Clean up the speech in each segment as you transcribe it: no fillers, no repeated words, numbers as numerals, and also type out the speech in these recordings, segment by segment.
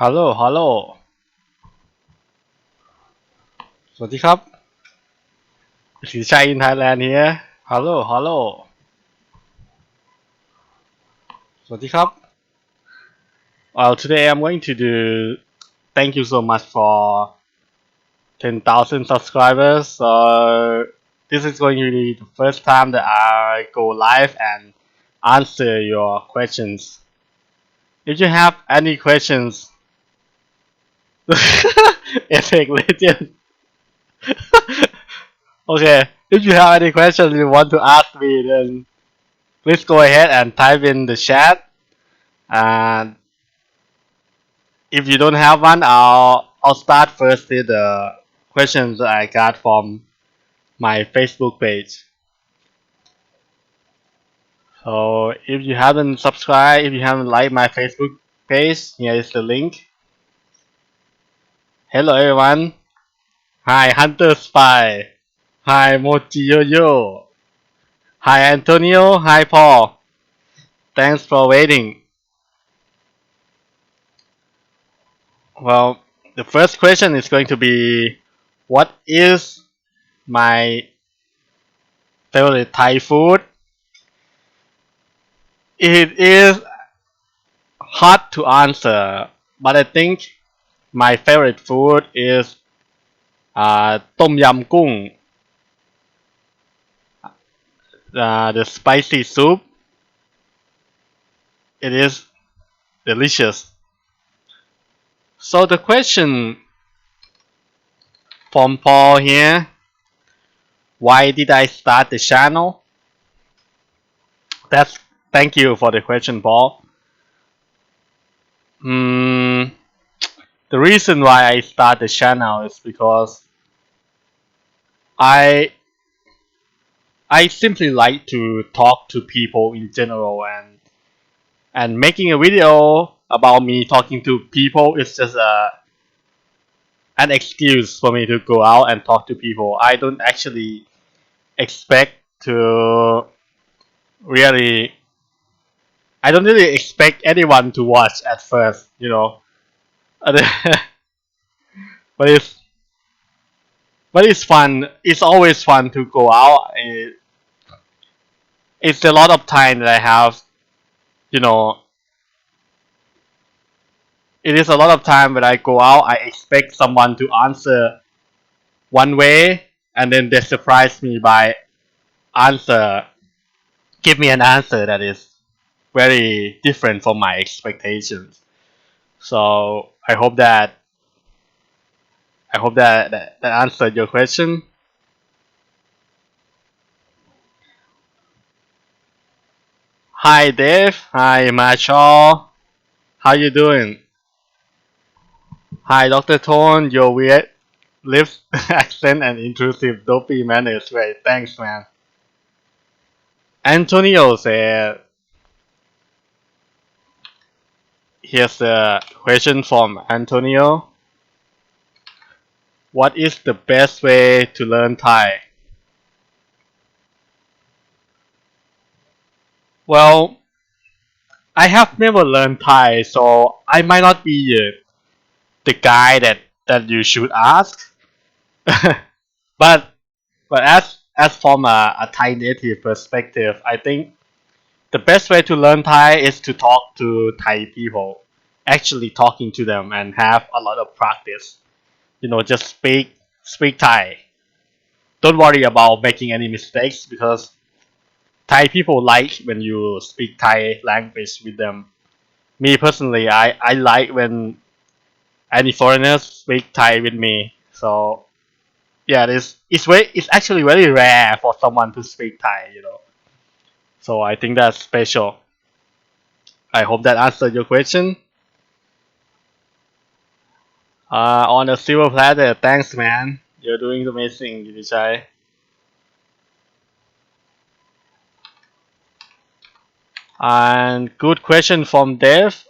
ฮัลโหลฮัลโหลสวัสดีครับสิชัย in Thailand here ฮัลโหลฮัลโหลสวัสดีครับ today I'm going to do thank you so much for 10,000 subscribers. So this is going to be the first time that I go live and answer your questions. If you have any questions, Epic Legend. Okay, if you have any questions you want to ask me, then please go ahead and type in the chat. And if you don't have one, I'll start first with the questions that I got from my Facebook page. So if you haven't subscribed, if you haven't liked my Facebook page, here is the link. Hello everyone. Hi Hunter Spy. Hi Mochi Yo Yo. Hi Antonio. Hi Paul. Thanks for waiting. Well, the first question is going to be, what is my favorite Thai food? It is hard to answer, but I think my favorite food is Tom Yam Kung, the spicy soup. It is delicious. So the question from Paul here, why did I start the channel? Thank you for the question, Paul. The reason why I start the channel is because I simply like to talk to people in general, and making a video about me talking to people is just an excuse for me to go out and talk to people. I don't actually expect to really I don't really expect anyone to watch at first, but it's fun. It's always fun to go out. It's a lot of time that I have, you know. It is a lot of time when I go out. I expect someone to answer one way, and then they surprise me by answer, give me an answer that is very different from my expectations. So I hope that answered your question. Hi Dave. Hi Marshall. How you doing? Hi Dr. Tone. Your weird lips, accent, and intrusive dopey manner is great. Thanks, man. Antonio said, here's a question from Antonio. What is the best way to learn Thai? Well, I have never learned Thai, so I might not be the guy that you should ask. but as from a Thai native perspective, I think the best way to learn Thai is to talk to Thai people, actually talking to them and have a lot of practice. Just speak Thai. Don't worry about making any mistakes, because Thai people like when you speak Thai language with them. Me personally, I like when any foreigners speak Thai with me. So yeah, it's actually very rare for someone to speak Thai. So I think that's special. I hope that answered your question. On a silver platter, thanks man. You're doing amazing, Kittichai. And good question from Dev.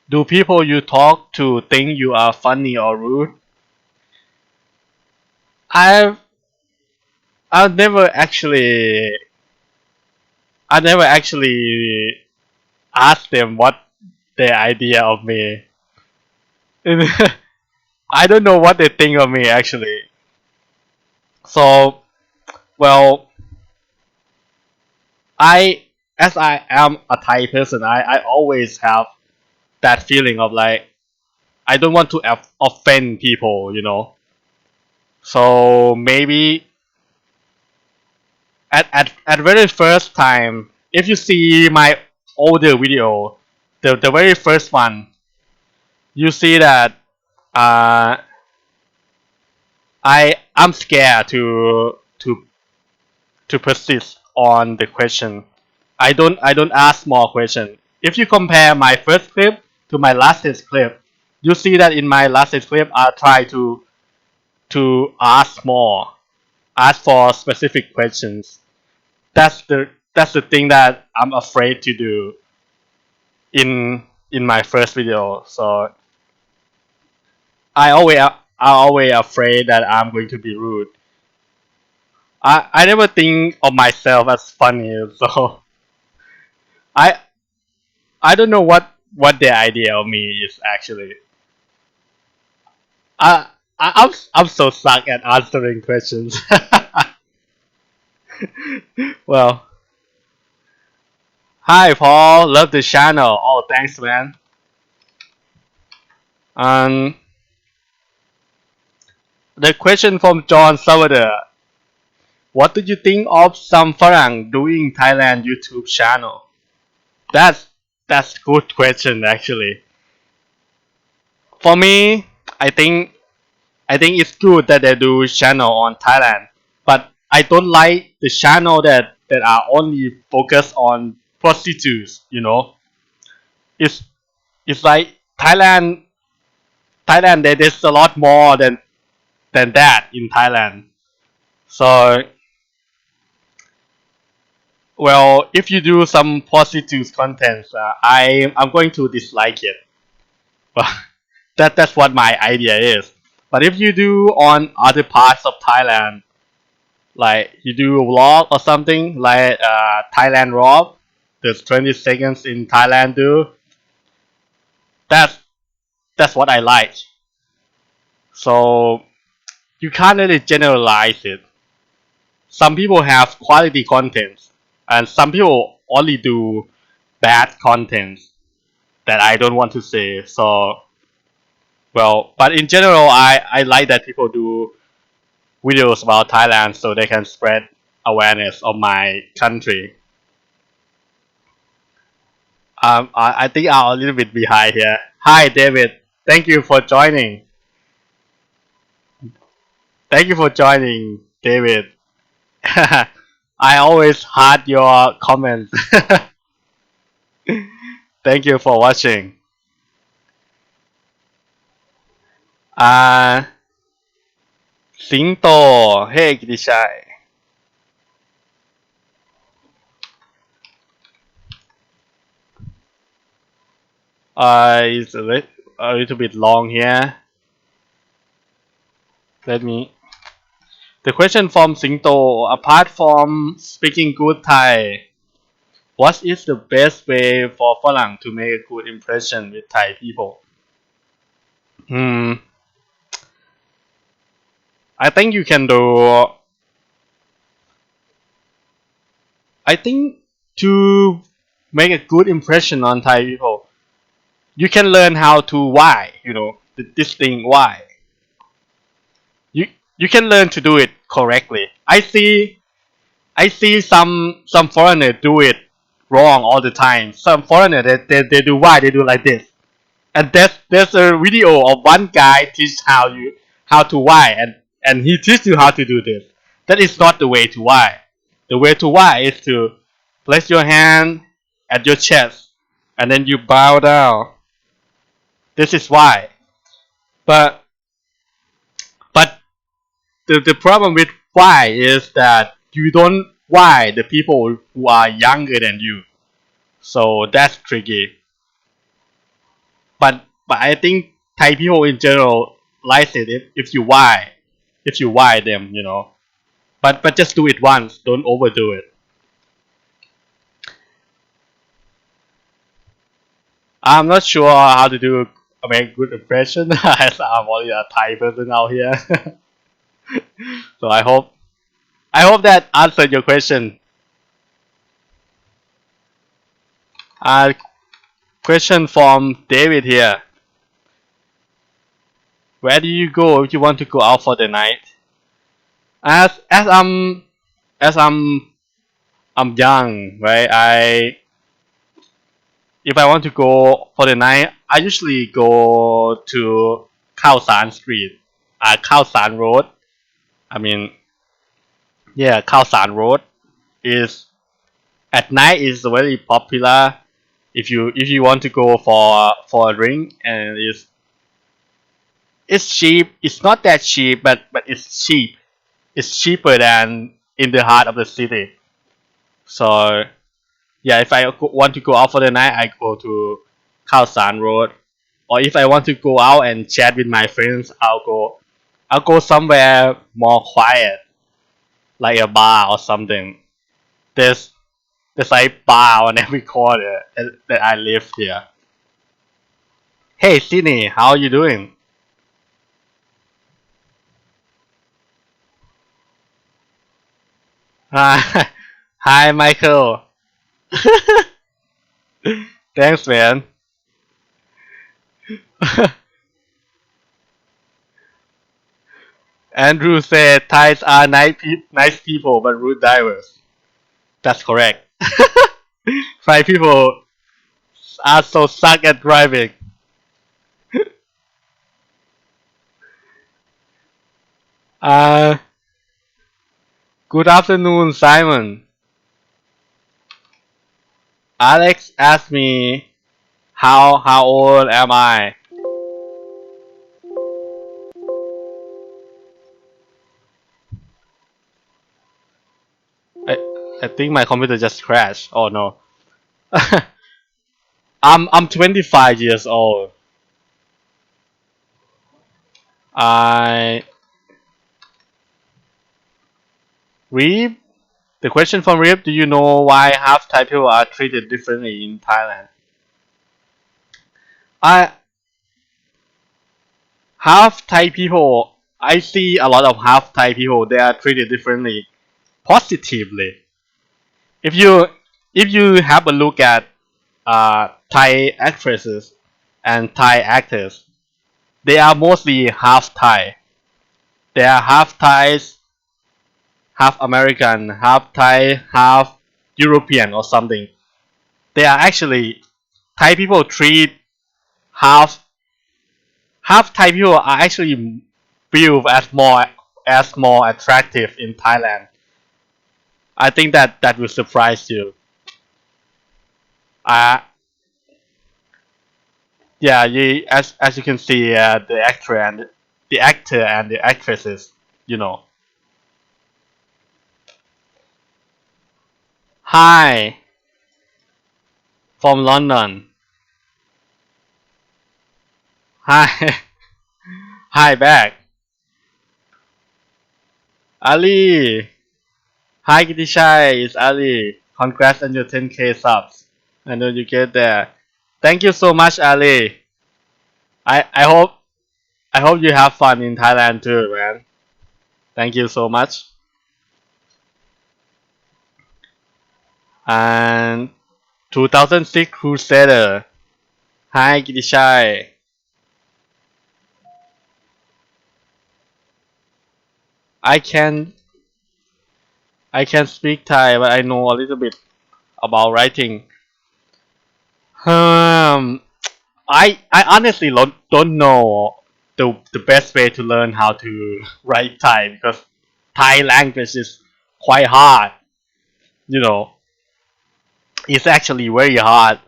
Do people you talk to think you are funny or rude? I've I've never actually I never actually asked them what their idea of me. I don't know what they think of me actually. So, well, I as I am a Thai person, I always have that feeling of like I don't want to offend people, you know. So maybe at very first time, if you see my older video, the very first one, you see that uh, I'm scared to persist on the question. I don't ask more question. If you compare my first clip to my latest clip, you see that in my latest clip I try to ask more, ask for specific questions. That's the thing that I'm afraid to do in in my first video. So I always afraid that I'm going to be rude. I never think of myself as funny, so I I don't know what their idea of me is actually. I'm so suck at answering questions. Well, hi Paul, love the channel. Oh, thanks man. Um, the question from John Salvador. What do you think of some Farang doing Thailand YouTube channel? That's that's good question actually. For me, I think I think it's good that they do channel on Thailand, but I don't like the channel that are only focused on prostitutes. You know, it's it's like Thailand. There's a lot more than that in Thailand. So, well, if you do some prostitutes content, I'm going to dislike it. But that's what my idea is. But if you do on other parts of Thailand, like you do a vlog or something like Thailand Raw, there's 20 seconds in Thailand do. That's that's what I like. So you can't really generalize it. Some people have quality content, and some people only do bad content that I don't want to say. So well, but in general, I like that people do videos about Thailand so they can spread awareness of my country. I think I'm a little bit behind here. Hi, David. Thank you for joining. Thank you for joining, David. I always heard your comments. Thank you for watching. Uh, สิงโต Hey, Kittichai. It's a little bit long here. Let me. The question from Singto, apart from speaking good Thai, what is the best way for Falang to make a good impression with Thai people? Hmm, I think you can do. I think to make a good impression on Thai people, you can learn how to why. You know this thing why. You you can learn to do it correctly. I see some foreigner do it wrong all the time. Some foreigner they do why they do like this. And there's a video of one guy teach how to why and he teach you how to do this. That is not the way to why. The way to why is to place your hand at your chest and then you bow down. This is why. But but the problem with why is that you don't why the people who are younger than you. So that's tricky. But I think Thai people in general like it if you why them, you know. But just do it once, don't overdo it. I'm not sure how to do a very good impression as I'm only a Thai person out here. So I hope that answered your question. Uh, Question from David here. Where do you go if you want to go out for the night? As I'm young, right? If I want to go for the night, I usually go to Khao San Street, Khao San Road. I mean, yeah, Khao San Road is at night is very popular. If you want to go for a drink, and it's cheap. It's not that cheap, but it's cheap. It's cheaper than in the heart of the city. So yeah, if I want to go out for the night, I go to Khao San Road. Or if I want to go out and chat with my friends, I'll go somewhere more quiet, like a bar or something. There's there's like bar on every corner that I live here. Hey Sydney, how are you doing? Hi, hi Michael. Thanks, man. Andrew said Thais are nice people but rude divers. That's correct. Thai people are so suck at driving. Uh, Good afternoon, Simon. Alex asked me how old am I? I think my computer just crashed. Oh no. I'm 25 years old. I Reeb, the question from Reeb, do you know why half Thai people are treated differently in Thailand? I Half Thai people, I see a lot of half Thai people, they are treated differently, positively. If you have a look at Thai actresses and Thai actors, they are mostly half Thai. They are half Thais, half American, half Thai, half European or something. They are actually Thai people treat half half Thai people are actually viewed as more attractive in Thailand. I think that will surprise you. Uh, yeah, as you can see, the actor and the actresses, you know. Hi from London. Hi, hi back, Ali. Hi Kittichai, it's Ali. Congrats on your 10K subs. I know you get there. Thank you so much, Ali. I hope you have fun in Thailand too, man. Thank you so much. And 2006 Crusader. Hi Kittichai. I can I can speak Thai, but I know a little bit about writing. Um, I honestly don't know the best way to learn how to write Thai because Thai language is quite hard. You know, it's actually very hard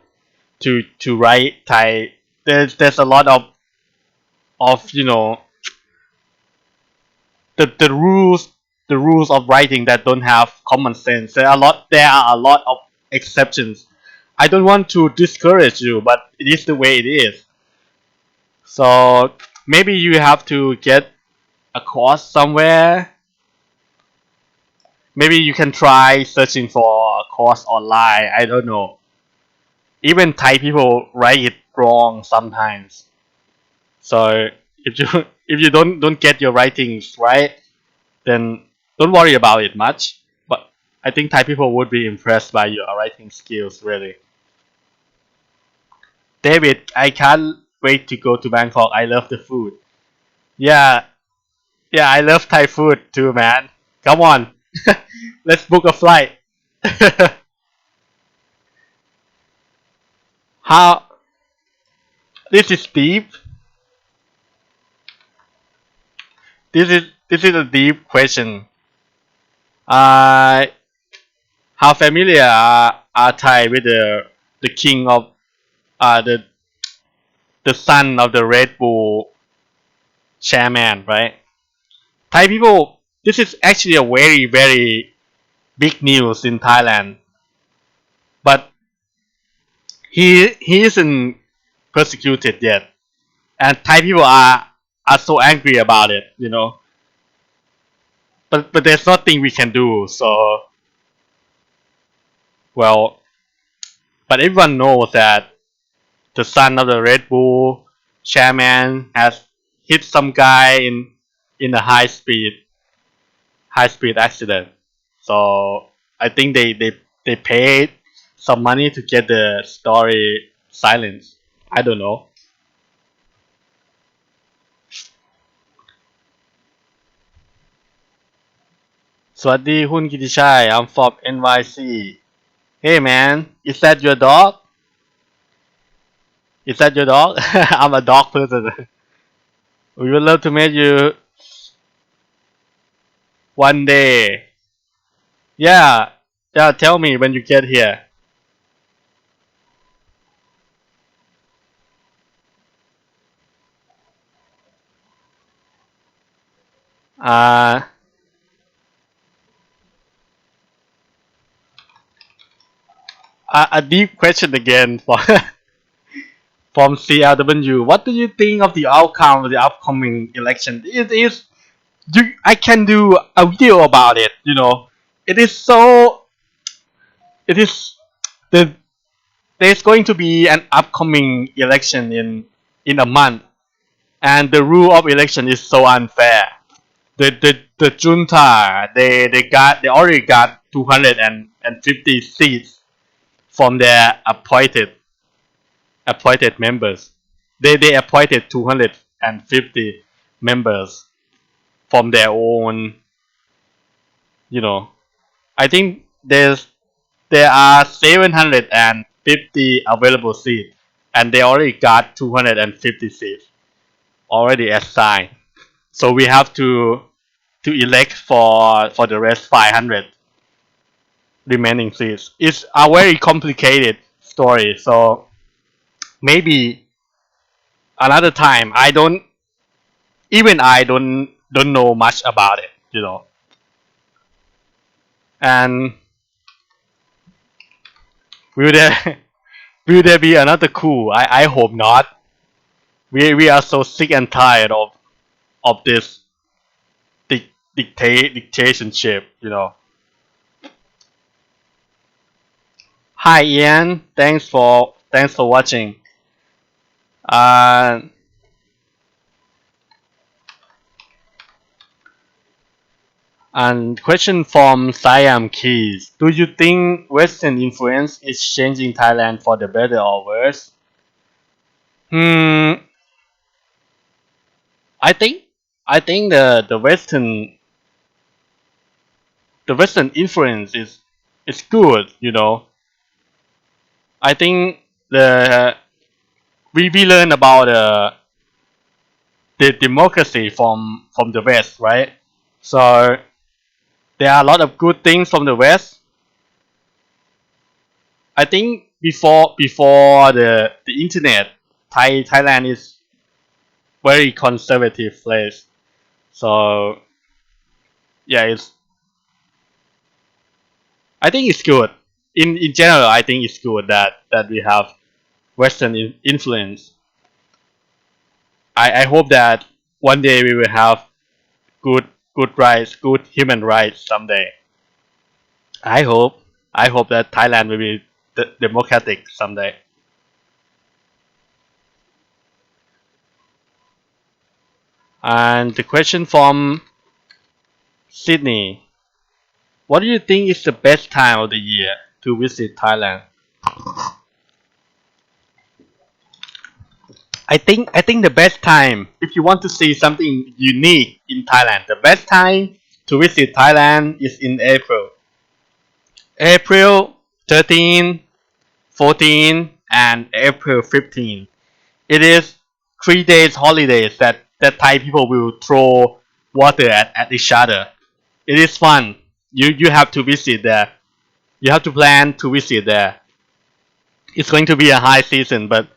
to write Thai. There's a lot of the rules of writing that don't have common sense. There are a lot of exceptions. I don't want to discourage you, but it is the way it is. So maybe you have to get a course somewhere. Maybe you can try searching for a course online. I don't know. Even Thai people write it wrong sometimes. So if you if you don't get your writings right, then don't worry about it much. But I think Thai people would be impressed by your writing skills, really. David, I can't wait to go to Bangkok. I love the food. Yeah, yeah, I love Thai food too, man. Come on, let's book a flight. How this is deep. This is a deep question. Uh, how familiar are Thai with the king of the son of the Red Bull chairman, right? Thai people, this is actually a very big news in Thailand, but he isn't persecuted yet, and Thai people are so angry about it, you know. But there's nothing we can do. So well, but everyone knows that the son of the Red Bull chairman has hit some guy in a high speed accident. So I think they paid some money to get the story silenced. I don't know. สวัสดีคุณกิติชัย I'm from NYC. Hey man, is that your dog? Is that your dog? I'm a dog person. We would love to meet you one day. Yeah, yeah. Tell me when you get here. Uh, a deep question again for from CLW. What do you think of the outcome of the upcoming election? It is I can do a video about it. You know, it is so. It is the there's going to be an upcoming election in a month, and the rule of election is so unfair. The junta they already got 250 seats from their appointed members. They appointed 250 members from their own. You know, I think there are 750 available seats, and they already got 250 seats already assigned. So we have to elect for the rest 500 remaining seats. It's a very complicated story. So maybe another time. I don't know much about it. You know, and will there will there be another coup? I hope not. We are so sick and tired of this dictatorship. You know. Hi Ian, thanks for watching. Uh, and question from Siam Keys: do you think Western influence is changing Thailand for the better or worse? Hmm, I think I think the Western influence is good. You know, I think we learn about the democracy from the West, right? So there are a lot of good things from the West. I think before the internet, Thailand is very conservative place. So yeah, it's I think it's good. In general, I think it's good that we have Western influence. I hope that one day we will have good good rights, good human rights someday. I hope I hope that Thailand will be democratic someday. And the question from Sydney: what do you think is the best time of the year to visit Thailand? I think the best time, if you want to see something unique in Thailand, the best time to visit Thailand is in April. April 13, 14, and April 15. It is 3 days holidays that Thai people will throw water at each other. It is fun. You have to visit there. You have to plan to visit there. It's going to be a high season, but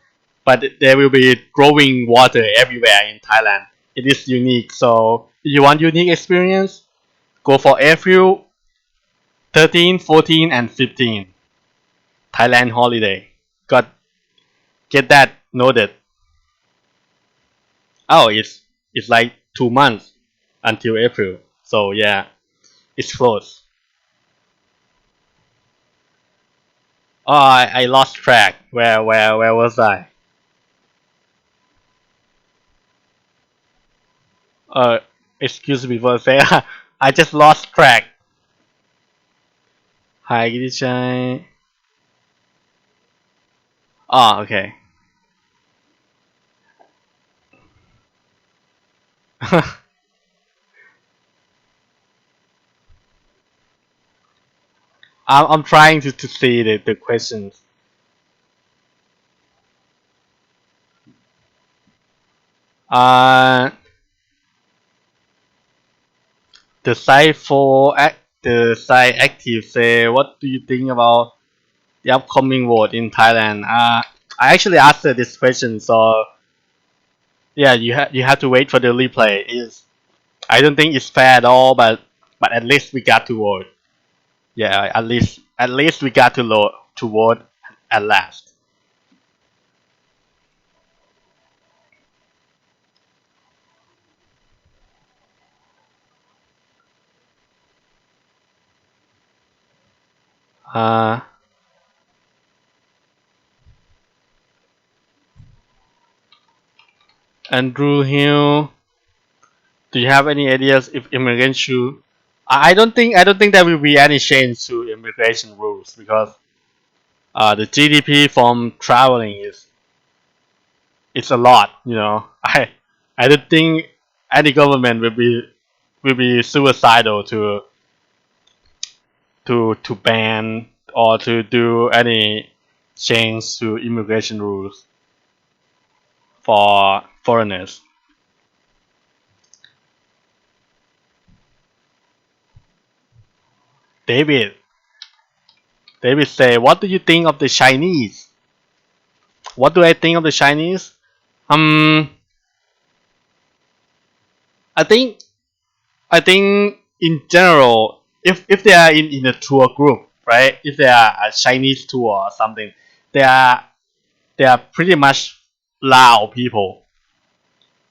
there will be growing water everywhere in Thailand. It is unique. So if you want unique experience, go for April 13, 14, and 15. Thailand holiday. Got get that noted. Oh, it's like 2 months until April. So yeah, it's close. Oh, I lost track. Where was I? Uh, excuse me for a second. I just lost track. Hi, Kittichai. Oh, okay. I'm trying to see the questions. Uh, the site for the site active say, what do you think about the upcoming vote in Thailand? I actually asked her this question, so yeah, you have to wait for the replay. Is I don't think it's fair at all, but at least we got to vote. Yeah, at least we got to vote at last. Uh, Andrew Hill, do you have any ideas if immigrants should? I don't think there will be any change to immigration rules because the GDP from traveling is it's a lot. I don't think any government will be suicidal to ban or to do any change to immigration rules for foreigners. David, David say, what do you think of the Chinese? What do I think of the Chinese? Um, I think I think in general, if they are in a tour group, right? If they are a Chinese tour or something, they are they are pretty much loud people.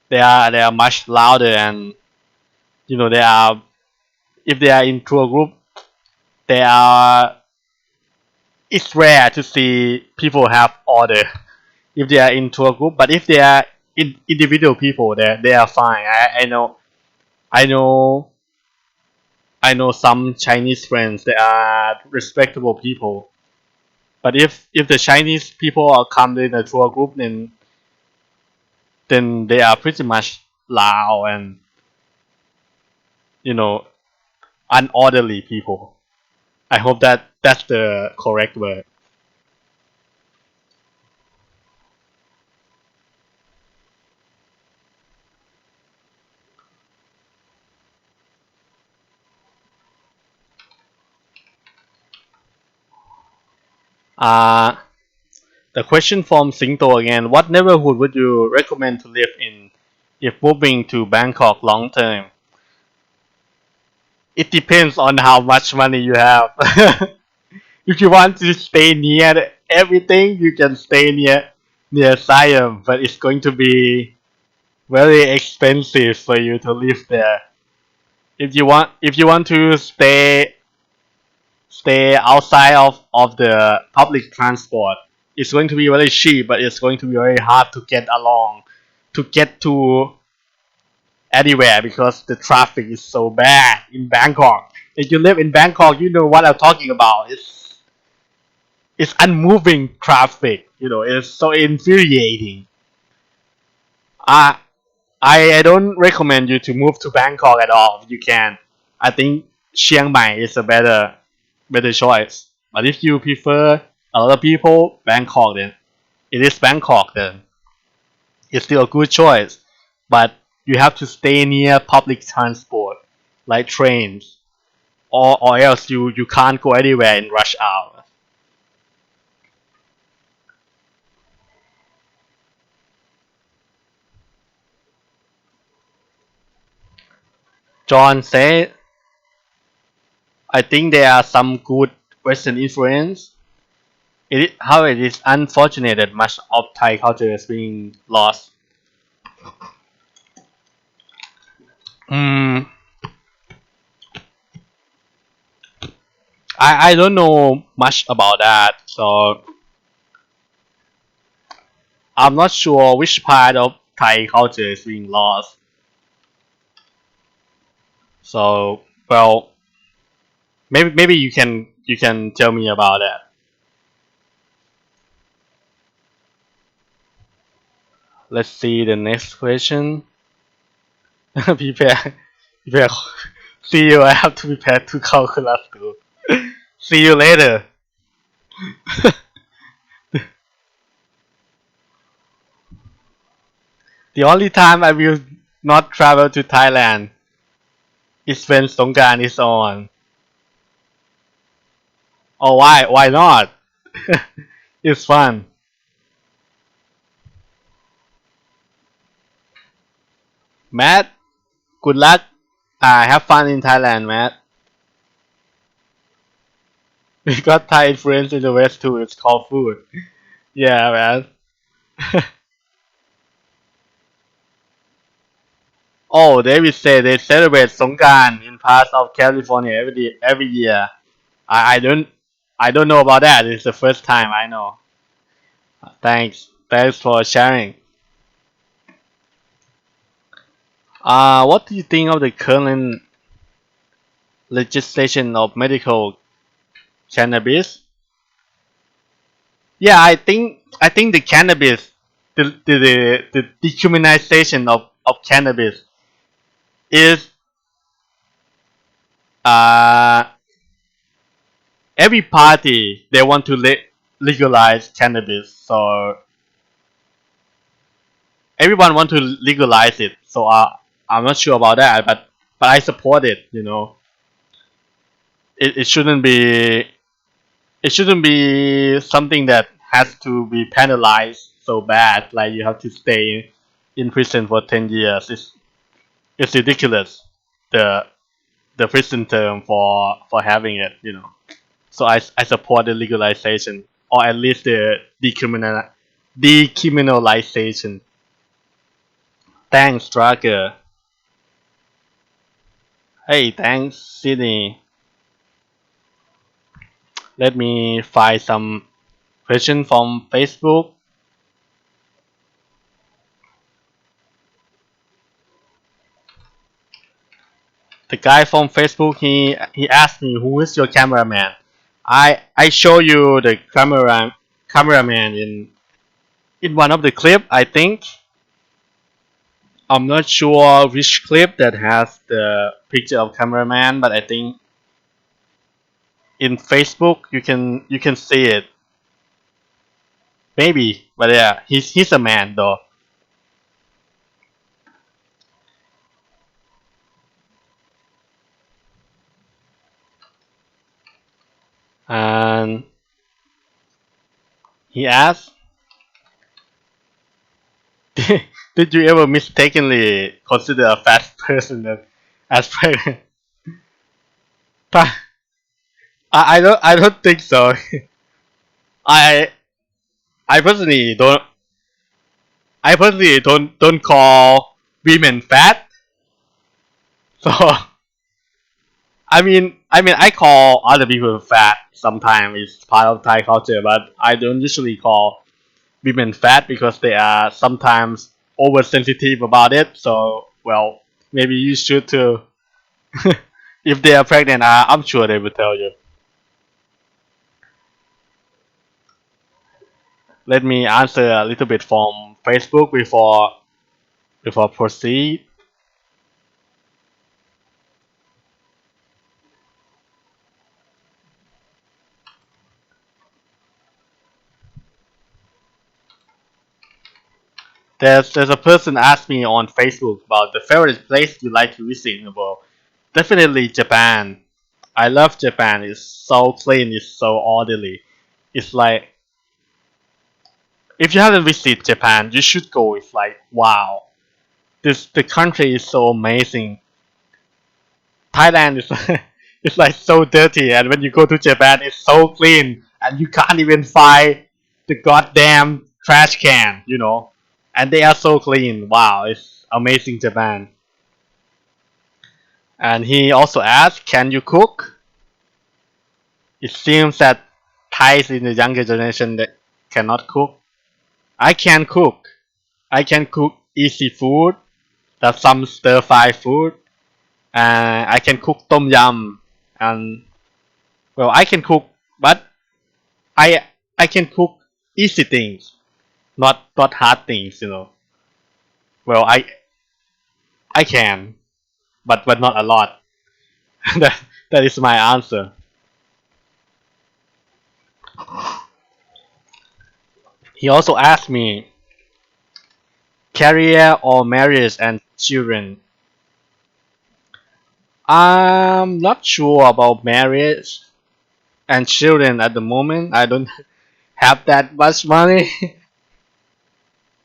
They are much louder, and they are if they are in tour group, they are. It's rare to see people have order if they are in tour group, but if they are individual people, they are fine. I know I know some Chinese friends. They are respectable people. But if the Chinese people are come in a tour group, then they are pretty much loud and you know unorderly people. I hope that's the correct word. Uh the question from Singto again. What neighborhood would you recommend to live in if moving to Bangkok long term? It depends on how much money you have. If you want to stay near everything, you can stay near Siam, but it's going to be very expensive for you to live there. If you want to stay outside of the public transport, it's going to be very cheap, but it's going to be very hard to get along, to get to anywhere because the traffic is so bad in Bangkok. If you live in Bangkok, you know what I'm talking about. It's unmoving traffic. You know, it's so infuriating. I I don't recommend you to move to Bangkok at all. If you can, I think Chiang Mai is a better choice. But if you prefer a lot of people Bangkok, then it is Bangkok. Then it's still a good choice. But you have to stay near public transport, like trains, or else you can't go anywhere in rush hour. John said, I think there are some good Western influence. How it is unfortunate that much of Thai culture is being lost. Mm, I don't know much about that, so I'm not sure which part of Thai culture is being lost. So well, maybe you can tell me about that. Let's see the next question. prepare, prepare. See you. I have to prepare to calculus too. See you later. The only time I will not travel to Thailand is when Songkran is on. Oh, why? Why not? It's fun. Matt, good luck. Have fun in Thailand, Matt. We got Thai influence in the West too. It's called food. Yeah, man. Oh, they will say they celebrate Songkran in parts of California every year. I don't know about that. It's the first time I know. Thanks for sharing. What do you think of the current legislation of medical cannabis? Yeah, I think the cannabis, the decriminalization of cannabis is uh every party they want to legalize cannabis, so everyone want to legalize it. So I'm not sure about that, but I support it. You know, it shouldn't be something that has to be penalized so bad. Like you have to stay in prison for 10 years. It's ridiculous. The the prison term for having it. You know. So I support the legalization or at least the decriminalization. Thanks, Tracker. Hey, thanks, Sydney. Let me find some question from Facebook. The guy from Facebook he asked me who is your cameraman. I show you the cameraman in one of the clip. I think I'm not sure which clip that has the picture of cameraman, but I think in Facebook you can see it. Maybe, but yeah, he's a man though. And he asked, "Did you ever mistakenly consider a fat person as pregnant?" I don't think so. I I personally don't call women fat. So I call other people fat sometimes. It's part of Thai culture, but I don't usually call women fat because they are sometimes oversensitive about it. So well, Maybe you should too. If they are pregnant, I'm sure they will tell you. Let me answer a little bit from Facebook before proceed. There's a person asked me on Facebook about the favorite place you like to visit in the world. Definitely Japan. I love Japan. It's so clean. It's so orderly. It's like if you haven't visited Japan, you should go. It's like wow. The country is so amazing. Thailand is it's like so dirty, and when you go to Japan, it's so clean, and you can't even find the goddamn trash can. And they are so clean. Wow, it's amazing Japan. And he also asked, "Can you cook?" It seems that Thais in the younger generation that cannot cook. I can cook. I can cook easy food. There's some stir fry food. I can cook tom yum, and well, I can cook, but I I can cook easy things, not hard things. Well, I can, but not a lot. That is my answer. He also asked me career or marriage and children. I'm not sure about marriage and children at the moment. I don't have that much money,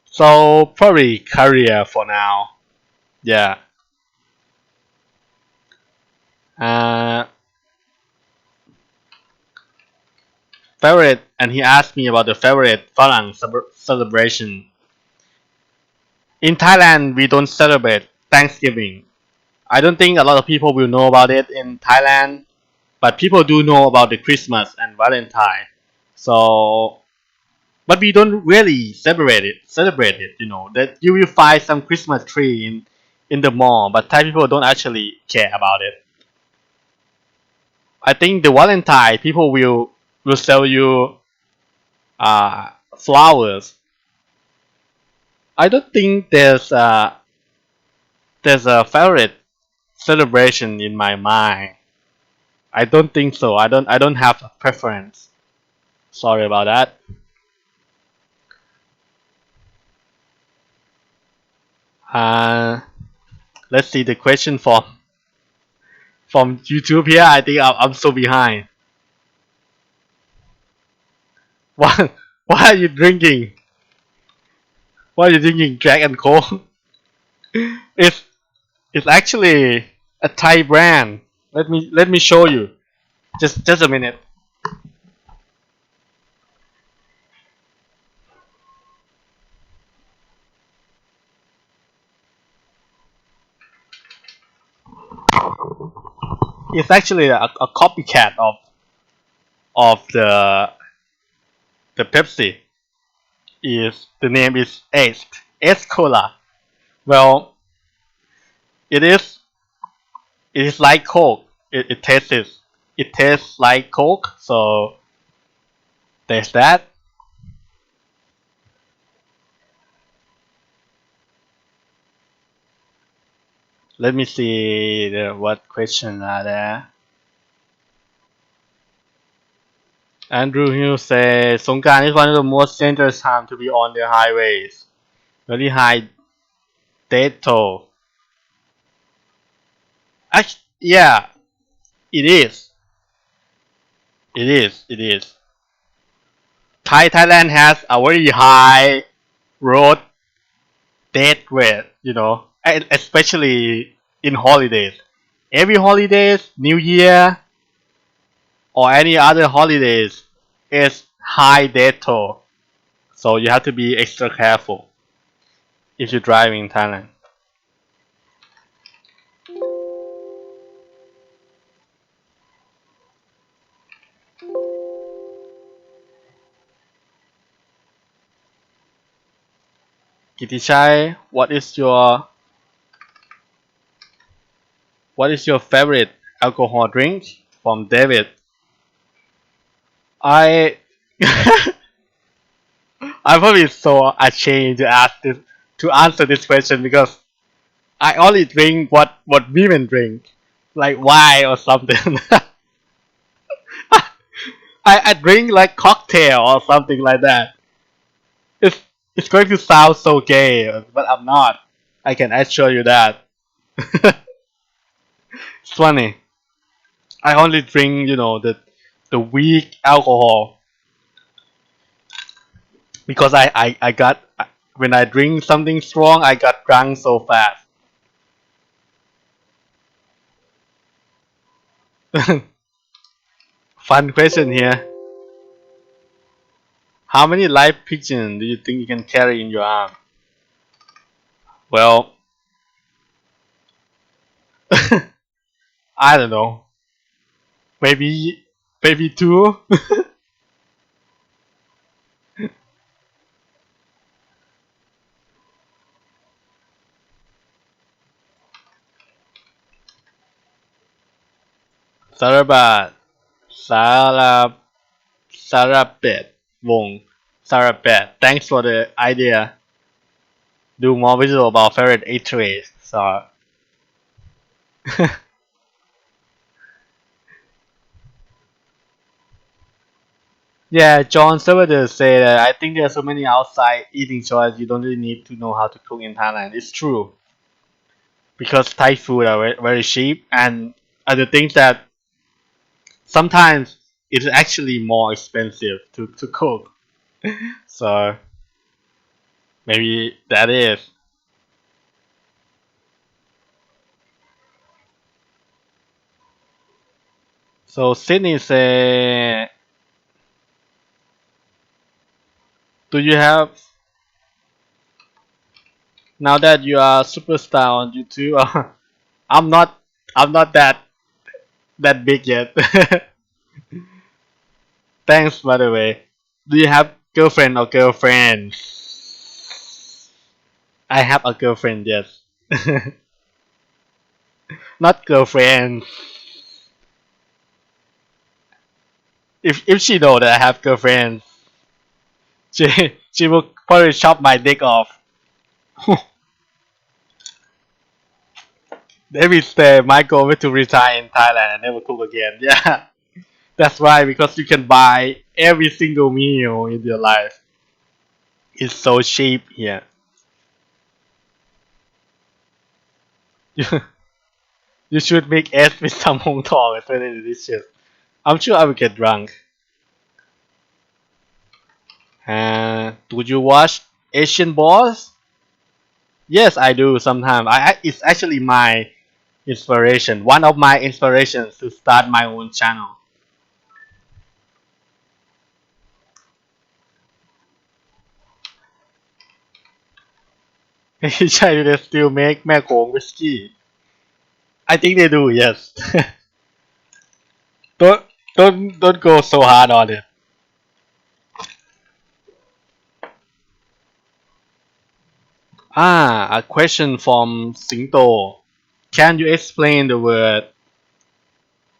so probably career for now. Yeah. Uh, Favorite, and he asked me about the favorite Farang celebration. In Thailand, we don't celebrate Thanksgiving. I don't think a lot of people will know about it in Thailand, but people do know about the Christmas and Valentine. So, but we don't really celebrate it. That you will find some Christmas tree in the mall, but Thai people don't actually care about it. I think the Valentine people will sell you flowers. I don't think there's a favorite celebration in my mind. I don't think so. I don't have a preference. Sorry about that. Uh, let's see the question from YouTube here. I think I'm so behind. Why why are you drinking? Why are you drinking Jack and Coke? it's it's actually a Thai brand. Let me show you. Just a minute. It's actually a copycat of the Pepsi. Is the name is S Cola. Well, it is it is like Coke. It tastes like Coke. So there's that. Let me see what questions are there. Andrew Hill says Songkran is one of the most dangerous time to be on the highways. Very high death toll. Yeah, it is. It is. It is. Thailand has a very high road death rate. And especially in holidays. Every holidays, New Year, or any other holidays, is high death toll. So you have to be extra careful if you're driving in Thailand. Kittichai, what is your What is your favorite alcohol drink? From David. I I'm probably so ashamed to answer this question because I only drink what women drink, like wine or something. I drink like cocktail or something like that. It's it's going to sound so gay, but I'm not. I can assure you that. It's funny. I only drink, the weak alcohol because I got when I drink something strong, I got drunk so fast. Fun question here. How many live pigeons do you think you can carry in your arm? Well, I don't know. Maybe maybe two. Sarabat, Sarab, Sarabet, Wong, Sarabet. Thanks for the idea. Do more visual about favorite eateries. So, yeah, John Salvador said that I think there are so many outside eating choices you don't really need to know how to cook in Thailand. It's true because Thai food are very cheap and other things that sometimes it's actually more expensive to cook. So maybe that is. So Sydney say, do you have now that you are a superstar on YouTube? I'm not. I'm not that big yet. Thanks, by the way. Do you have girlfriend or girlfriend? I have a girlfriend, yes. Not girlfriend. If she know that I have girlfriend, she will probably chop my dick off. David said my goal is to retire in Thailand and never cook again. Yeah, that's right, because you can buy every single meal in your life. It's so cheap here. You, you should make S with some Hong Kong and turn it into dishes. I'm sure I will get drunk. Do you watch Asian Boss? Yes, I do sometimes. It's actually my inspiration. One of my inspirations to start my own channel. Chai, do they still make แม่โขง whiskey? I think they do. Yes. Don't go so hard on it. A question from Singto. Can you explain the word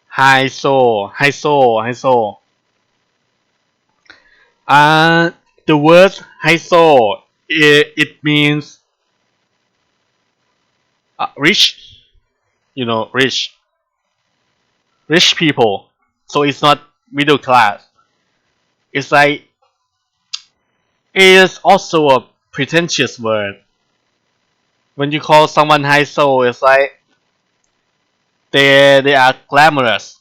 high so? Uh, the word high so it means rich. Rich people. So it's not middle class. It's like it is also a pretentious word. When you call someone high so, it's like they are glamorous.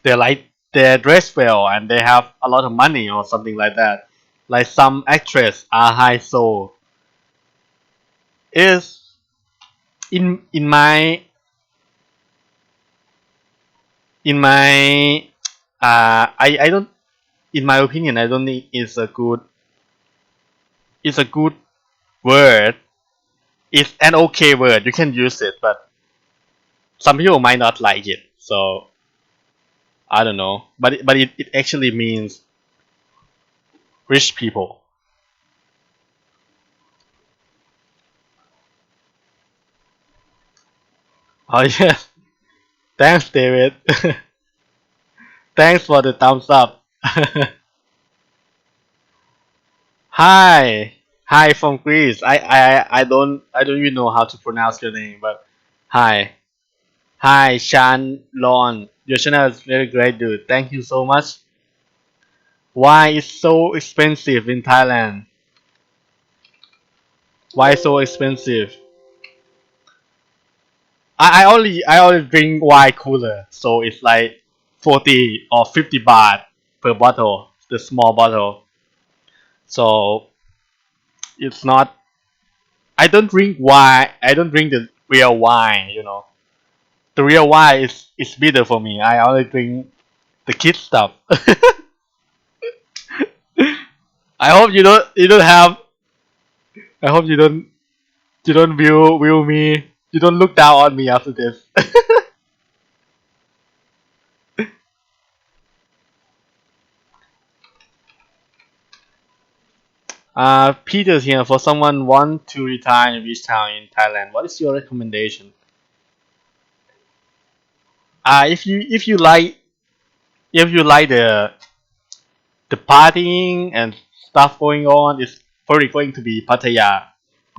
They dress well and they have a lot of money or something like that. Like some actress are high so. Is in my in my I don't in my opinion I don't think it's a good word. It's an okay word. You can use it, but some people might not like it. So I don't know. But it actually means rich people. Oh yes. Thanks, David. Thanks for the thumbs up. Hi. Hi from Greece. I don't even know how to pronounce your name, but hi. Hi, Shan Lon. Your channel is very great, dude. Thank you so much. Why is so expensive in Thailand? Why so expensive? I only drink wine cooler, so it's like 40 or 50 baht per bottle, the small bottle. So it's not. I don't drink wine. I don't drink the real wine. The real wine is bitter for me. I only drink the kid stuff. I hope you don't have. I hope you don't view me. You don't look down on me after this. Peter's here. For someone want to retire in which town in Thailand, what is your recommendation? If you like the partying and stuff going on, it's probably going to be Pattaya.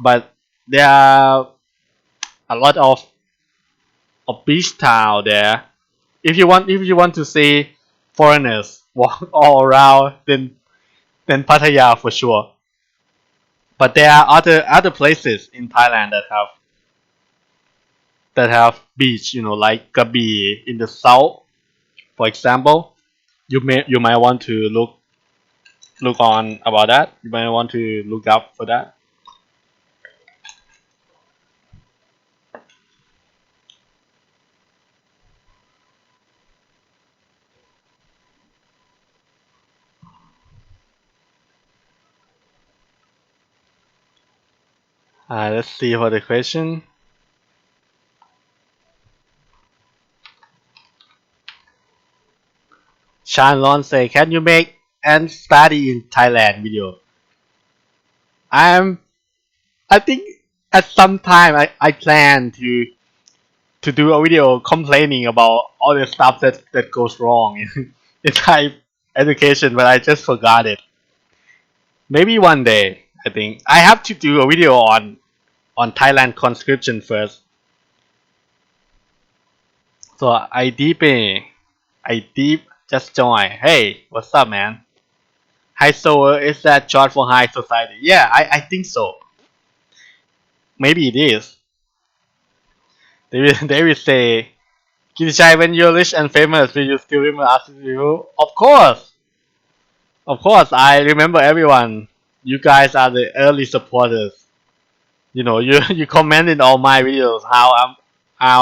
But there are a lot of beach town there. If you want to see foreigners walk all around, then Pattaya for sure. But there are other places in Thailand that have beach, like Krabi in the south, for example. You might want to look on about that. You might want to look up for that. Let's see for the question. Shanlon say, can you make and study in Thailand video? I'm I think at some time I plan to do a video complaining about all the stuff that goes wrong in Thai education, but I just forgot it. Maybe one day, I think. I have to do a video on Thailand conscription first. So I deep just join. Hey, what's up, man? High sower is that short for high society? Yeah, I think so. Maybe it is. They will say, Kittichai, when you're rich and famous, will you still remember us as people? Of course, I remember everyone. You guys are the early supporters. You commented all my videos. How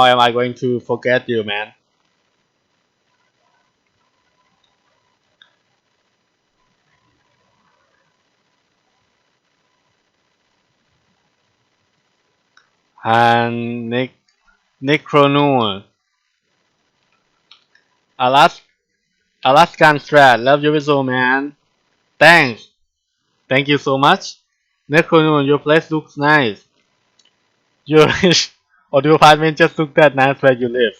am I going to forget you, man? And Nick Cronul, Alas Alaskan Strat, love your visual, man. Thanks. Thank you so much. Nick Cronul, your place looks nice. Your or your apartment just look that nice where you live.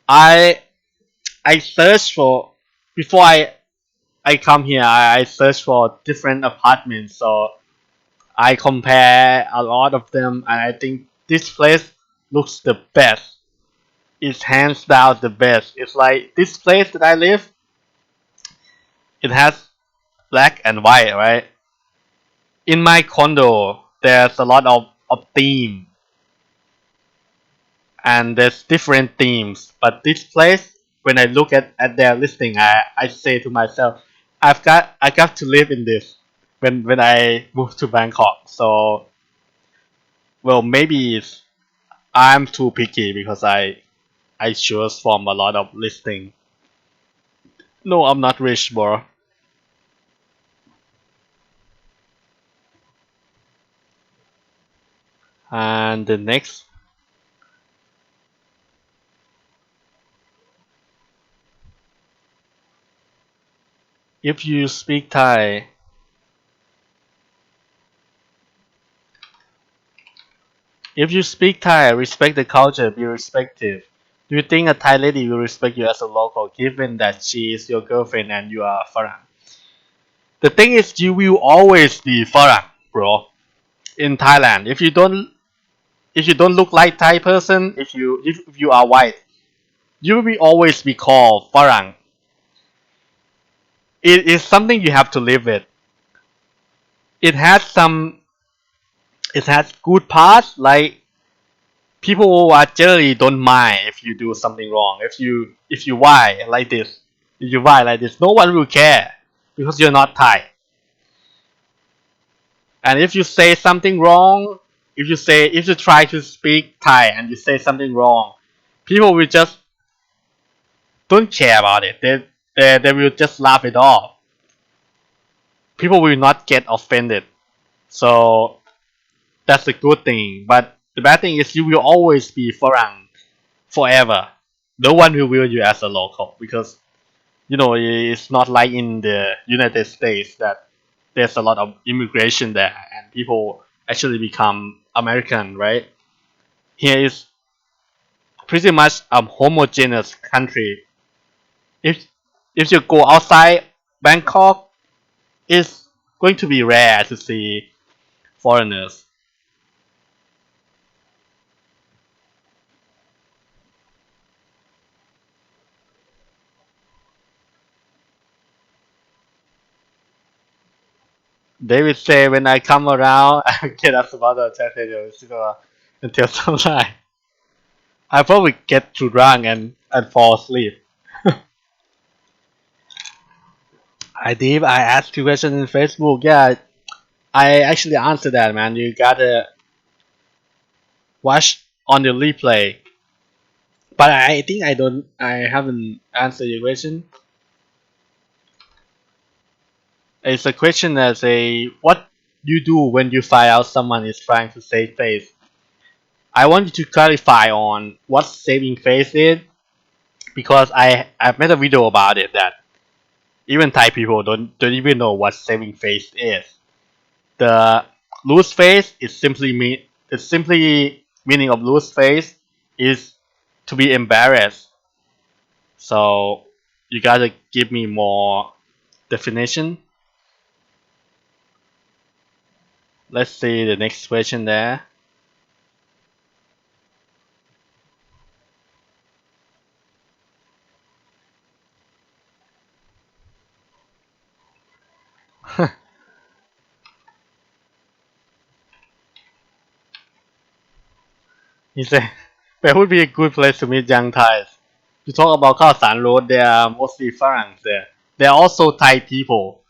I I search for before I come here. I search for different apartments, so I compare a lot of them, and I think this place looks the best. It's hands down the best. It's like this place that I live. It has black and white, right? In my condo, there's a lot of theme, and there's different themes. But this place, when I look at their listing, I say to myself, I got to live in this when I move to Bangkok. So well, maybe I'm too picky because I choose from a lot of listing. No, I'm not rich, bro. And the next, if you speak Thai, If you speak Thai, respect the culture, be respectful. Do you think a Thai lady will respect you as a local, given that she is your girlfriend and you are Farang? The thing is, you will always be Farang, bro. In Thailand, if you don't look like Thai person, if you are white, you will always be called Farang. It is something you have to live with. It has some, it has good parts, like people are generally don't mind if you do something wrong. If you whine like this, if you whine like this, no one will care because you're not Thai. And if you say something wrong, if you try to speak Thai and you say something wrong, people will just don't care about it. They will just laugh it off. People will not get offended. So that's a good thing. But the bad thing is you will always be Farang forever. No one will view you as a local because it's not like in the United States that there's a lot of immigration there and people actually become American, right? Here is pretty much a homogeneous country. If if you go outside Bangkok, it's going to be rare to see foreigners. They would say when I come around, I get us about the until sunlight. I probably get too drunk and fall asleep. I asked you questions in Facebook. Yeah, I actually answered that, man. You gotta watch on the replay. But I think I haven't answered your question. It's a question that say, what you do when you find out someone is trying to save face? I want you to clarify on what saving face is because I've made a video about it that even Thai people don't even know what saving face is. The loose face is simply the simply meaning of loose face is to be embarrassed. So you gotta give me more definition. Let's see the next question there. He said, where would be a good place to meet young Thais? You talk about Khao San Road, there are mostly Farangs there. There are also Thai people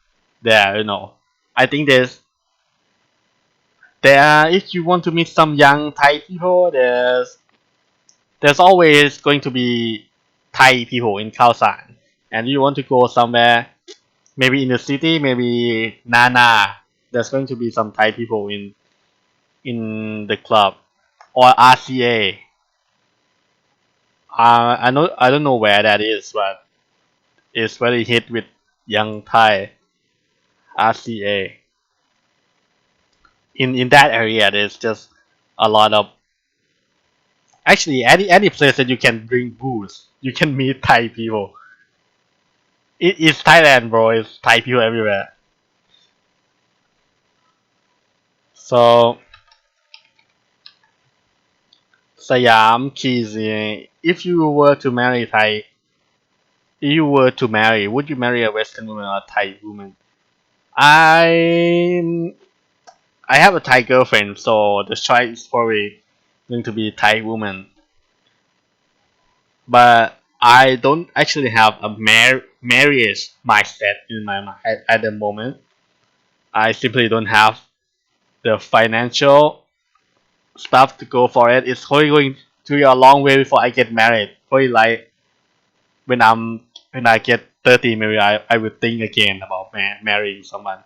there. I think if you want to meet some young Thai people, there's always going to be Thai people in Khao San. And you want to go somewhere, maybe in the city, maybe Nana, there's going to be some Thai people in the club or RCA. I don't know where that is, but it's very hit with young Thai RCA. In that area, there's just a lot of actually any place that you can drink booze, you can meet Thai people. It's Thailand, bro. It's Thai people everywhere. So Siam Kizi, if you were to marry Thai, if you were to marry, would you marry a Western woman or a Thai woman? I I have a Thai girlfriend, so the choice is probably going to be Thai woman. But I don't actually have a marriage mindset in my mind at the moment. I simply don't have the financial stuff to go for it. It's probably going to be a long way before I get married. Probably like when I get 30, maybe I would think again about marrying someone.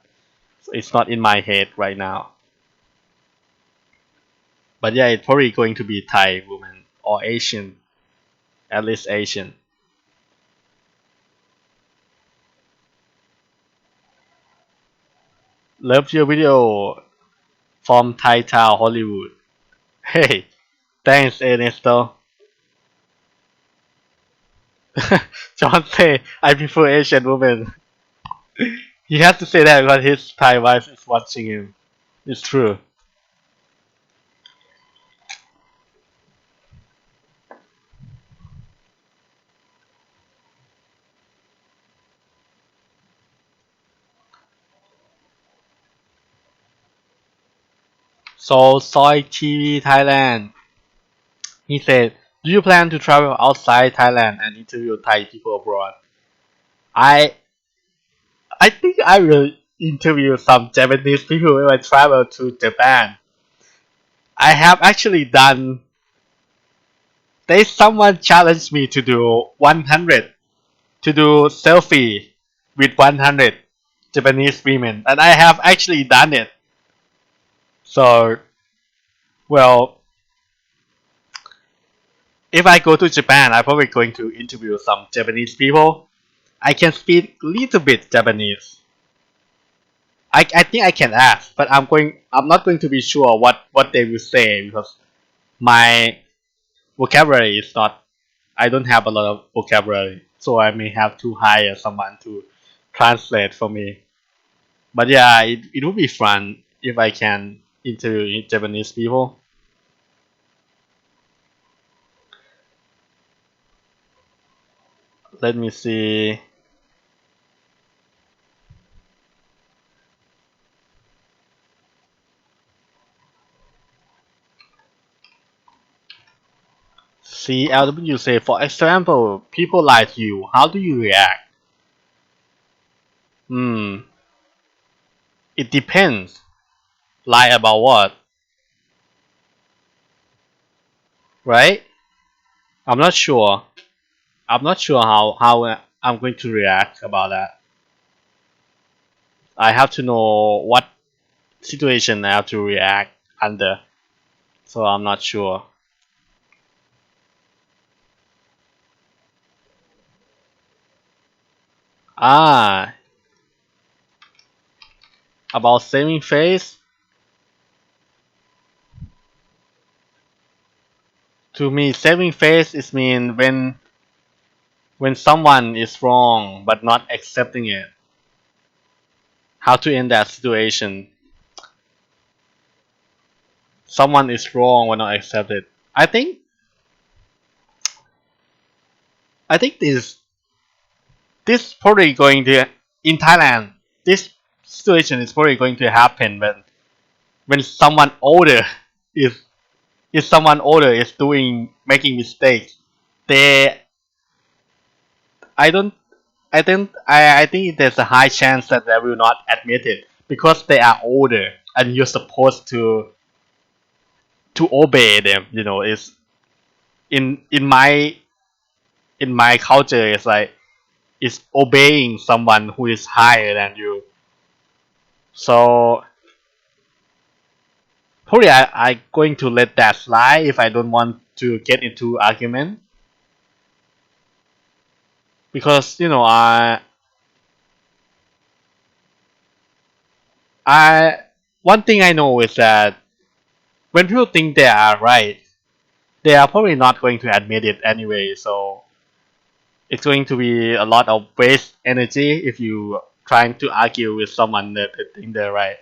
So it's not in my head right now. But yeah, it's probably going to be Thai woman or Asian, at least Asian. Love your video from Thai Town Hollywood. Hey, thanks, Ernesto. John say I prefer Asian women. He has to say that because his Thai wife is watching him. It's true. So Soy TV Thailand. He said, "Do you plan to travel outside Thailand and interview Thai people abroad?" I I think I will interview some Japanese people when I travel to Japan. I have actually done. There's someone challenged me to do 100 to do selfie with 100 Japanese women, and I have actually done it. So, well, if I go to Japan, I'm probably going to interview some Japanese people. I can speak a little bit Japanese. I think I can ask, but I'm not going to be sure what they will say because my vocabulary is not I don't have a lot of vocabulary, so I may have to hire someone to translate for me. But yeah, it would be fun if I can interview Japanese people. Let me see. CLW say, for example, people like you, how do you react? Hmm, it depends. Lie about what, right? I'm not sure. I'm not sure how I'm going to react about that. I have to know what situation I have to react under, so I'm not sure. Ah, about saving face. To me, saving face is mean when someone is wrong but not accepting it. How to end that situation? Someone is wrong but not accept it. I think I think this probably going to in Thailand. This situation is probably going to happen when someone older is if someone older is doing making mistakes. They I don't I think there's a high chance that they will not admit it because they are older and you're supposed to obey them. You know, it's in in my in my culture. It's like it's obeying someone who is higher than you. So probably I going to let that slide if I don't want to get into argument because you know I one thing I know is that when people think they are right, they are probably not going to admit it anyway. So it's going to be a lot of waste energy if you trying to argue with someone that they think they're right.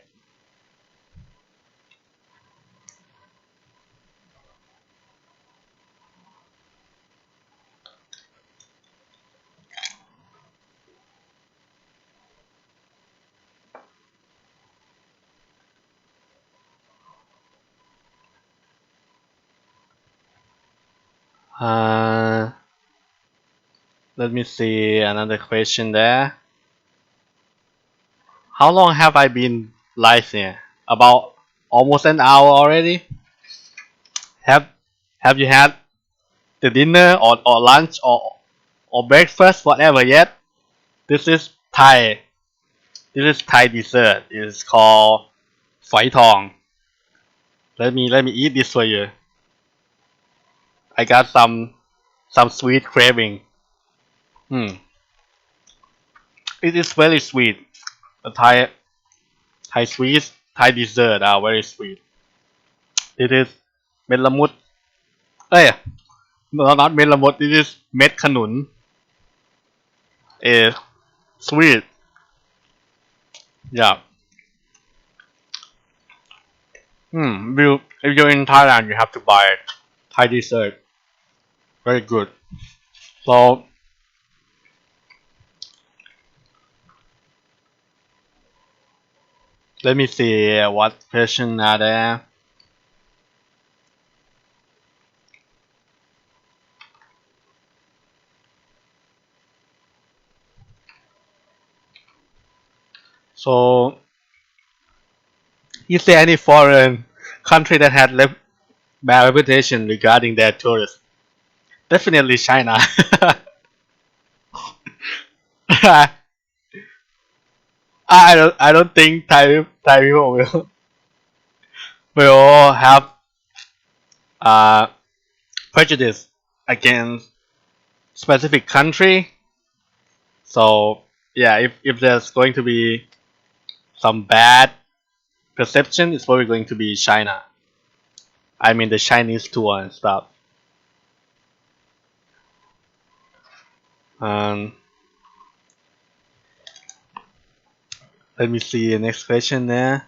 Uh, Let me see another question there. How long have I been live here? About almost an hour already. Have Have you had the dinner or lunch or breakfast whatever yet? This is Thai. This is Thai dessert. It's called Phai Tong. Let me eat this for you. I got some sweet craving. Hmm. It is very sweet. The Thai sweets, Thai dessert are very sweet. It is เม็ดละมุดเอ้ย not เม็ดละมุด this is เม็ดขนุน is sweet. Yeah. If you're in Thailand, you have to buy it. Thai dessert. Very good. So, let me see what question are there. So, is there any foreign country that had bad reputation regarding their tourists? Definitely China. I don't think Thai people will have uh, prejudice against specific country. So yeah, if there's going to be some bad perception, it's probably going to be China. I mean the Chinese tour and stuff. Um, Let me see the next question there.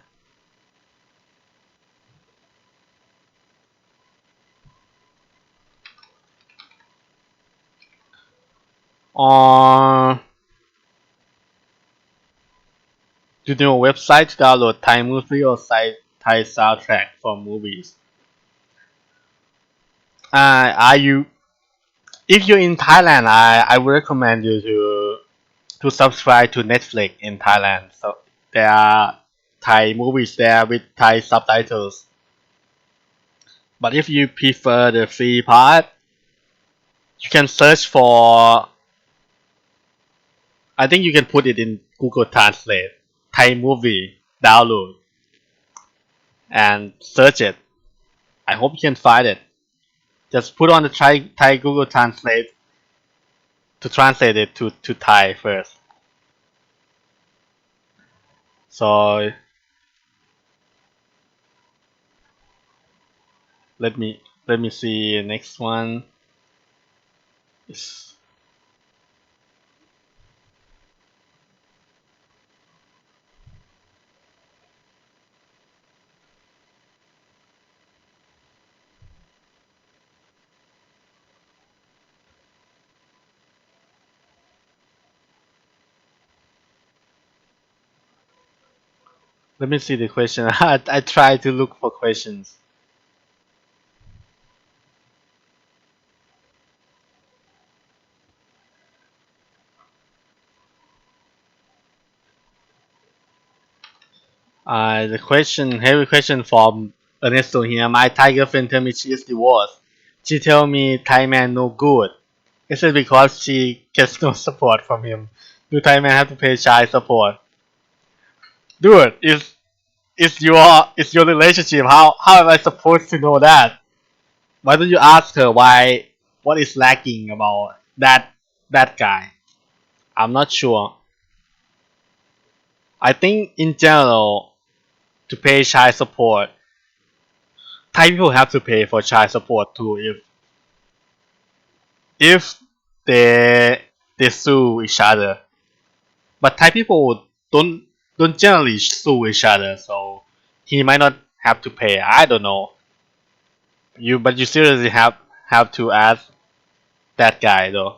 On do you know a website to download Thai movie or Thai soundtrack for movies? Are you if you're in Thailand, I would recommend you to subscribe to Netflix in Thailand. So there are Thai movies there with Thai subtitles. But if you prefer the free part, you can search for. I think you can put it in Google Translate. Thai movie download and search it. I hope you can find it. Just put on the Thai Google Translate to translate it to Thai first. So let me see the next one. Is Let me see the question. I try to look for questions. Heavy question from Ernesto here. My Thai girlfriend tell me she is divorced. She tell me Thai man no good. Is it because she gets no support from him? Do Thai man have to pay child support? Dude, it's your relationship. How am I supposed to know that? Why don't you ask her what is lacking about that guy? I'm not sure. I think in general to pay child support, Thai people have to pay for child support too if they sue each other. But Thai people don't generally sue each other, so he might not have to pay. I don't know. But you seriously have to ask that guy though.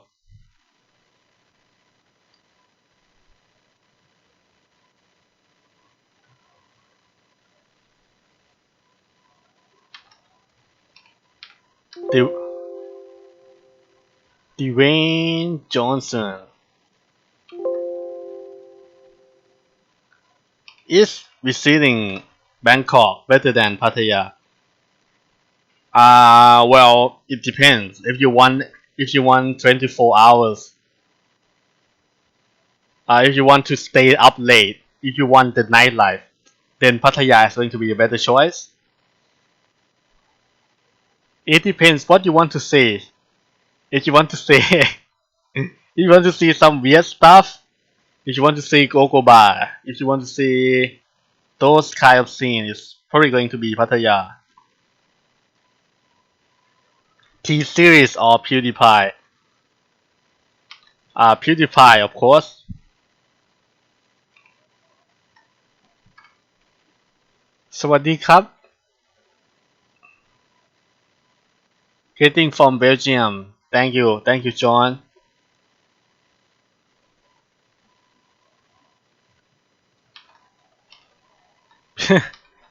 The Dwayne Johnson is visiting Bangkok better than Pattaya. Well, it depends. If you want 24 hours, if you want to stay up late, if you want the nightlife, then Pattaya is going to be a better choice. It depends what you want to see. If you want to see, if you want to see some weird stuff, if you want to see Gogo Bar, if you want to see those kind of scenes, it's probably going to be Pattaya. T-Series or PewDiePie? PewDiePie, of course. Sawadee Greeting from Belgium. Thank you, John.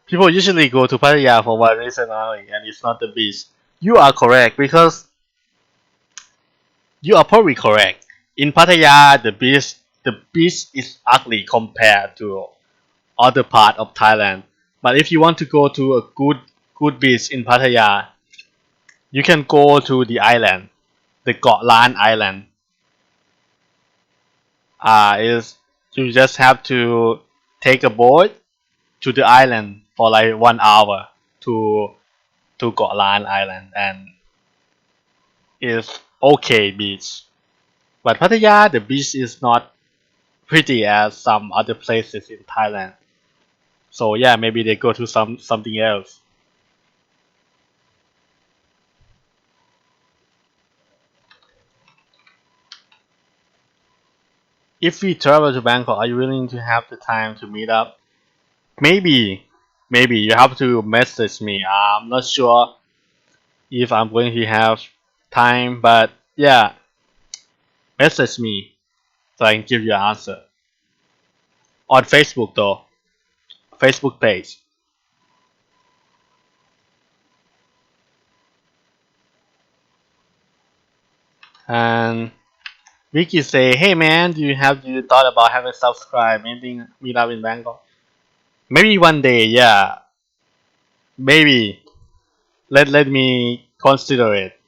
People usually go to Pattaya for one reason only, and it's not the beach. You are correct because you are probably correct. In Pattaya, the beach is ugly compared to other part of Thailand. But if you want to go to a good beach in Pattaya, you can go to the island, the Got Lan Island. Is you just have to take a boat to the island for like 1 hour to Got Lan Island, and it's okay beach. But Pattaya, the beach is not pretty as some other places in Thailand. So yeah, maybe they go to something else. If we travel to Bangkok, are you willing to have the time to meet up? Maybe, maybe you have to message me. I'm not sure if I'm going to have time, but yeah, message me so I can give you an answer on Facebook though. Facebook page. And Vicky say, "Hey man, do you thought about having subscribe meet up in Bangkok? Maybe one day, yeah. Maybe let me consider it.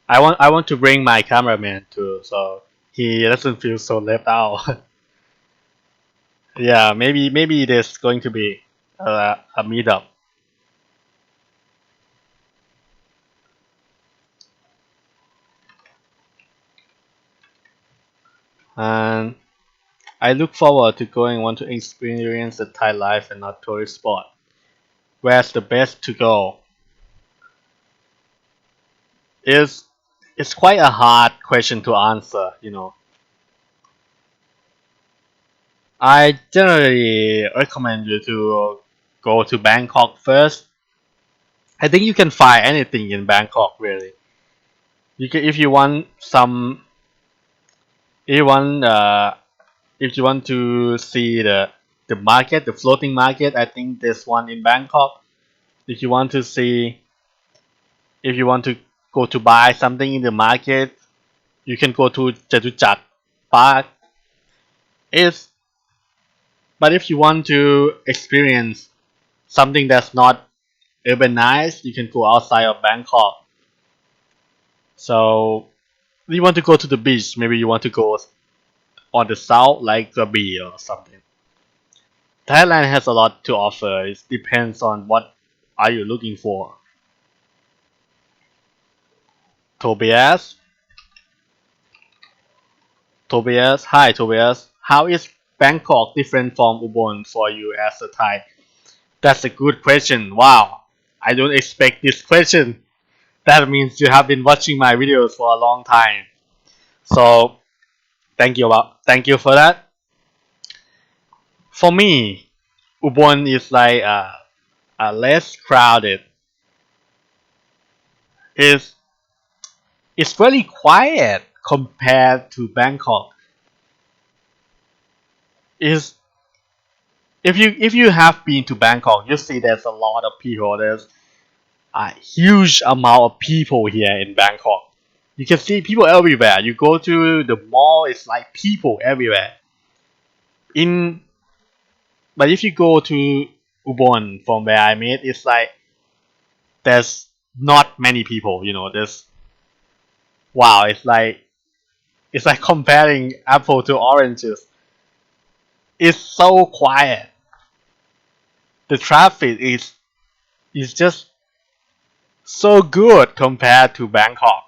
I want to bring my cameraman too, so he doesn't feel so left out. Yeah, maybe there's going to be a meetup. And I look forward to going. Want to experience the Thai life and not tourist spot. Where's the best to go? Is it's quite a hard question to answer. I generally recommend you to go to Bangkok first. I think you can find anything in Bangkok really. You can if you want some if you want if you want to see the market, the floating market, I think there's one in Bangkok. If you want to see if you want to go to buy something in the market, you can go to Jatuchak Park. Is but if you want to experience something that's not urbanized, you can go outside of Bangkok. So you want to go to the beach, maybe you want to go on the south like Krabi or something. Thailand has a lot to offer. It depends on what are you looking for. Tobias, Tobias, hi Tobias. How is Bangkok different from Ubon for you as a Thai? That's a good question. Wow, I don't expect this question. That means you have been watching my videos for a long time. So thank you for that. For me, Ubon is like a less crowded. It's it's very quiet compared to Bangkok. Is if you have been to Bangkok, you see there's a lot of people. There's a huge amount of people here in Bangkok. You can see people everywhere. You go to the mall, it's like people everywhere. In but if you go to Ubon from where I made, it's like there's not many people. There's wow. It's like comparing apple to oranges. It's so quiet. The traffic is just so good compared to Bangkok.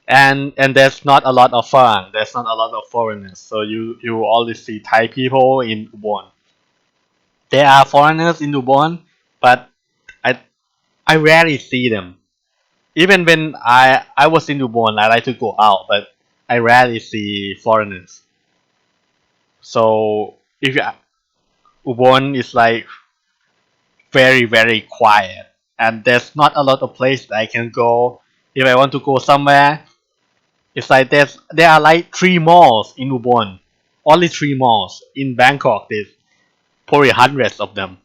And there's not a lot of foreign. There's not a lot of foreigners. So you always see Thai people in Ubon. There are foreigners in Ubon, but I I rarely see them. Even when I was in Ubon, I like to go out, but I rarely see foreigners. So if you, Ubon is like very quiet, and there's not a lot of place that I can go. If I want to go somewhere, it's like there are like three malls in Ubon, only three malls. In Bangkok, there's probably hundreds of them.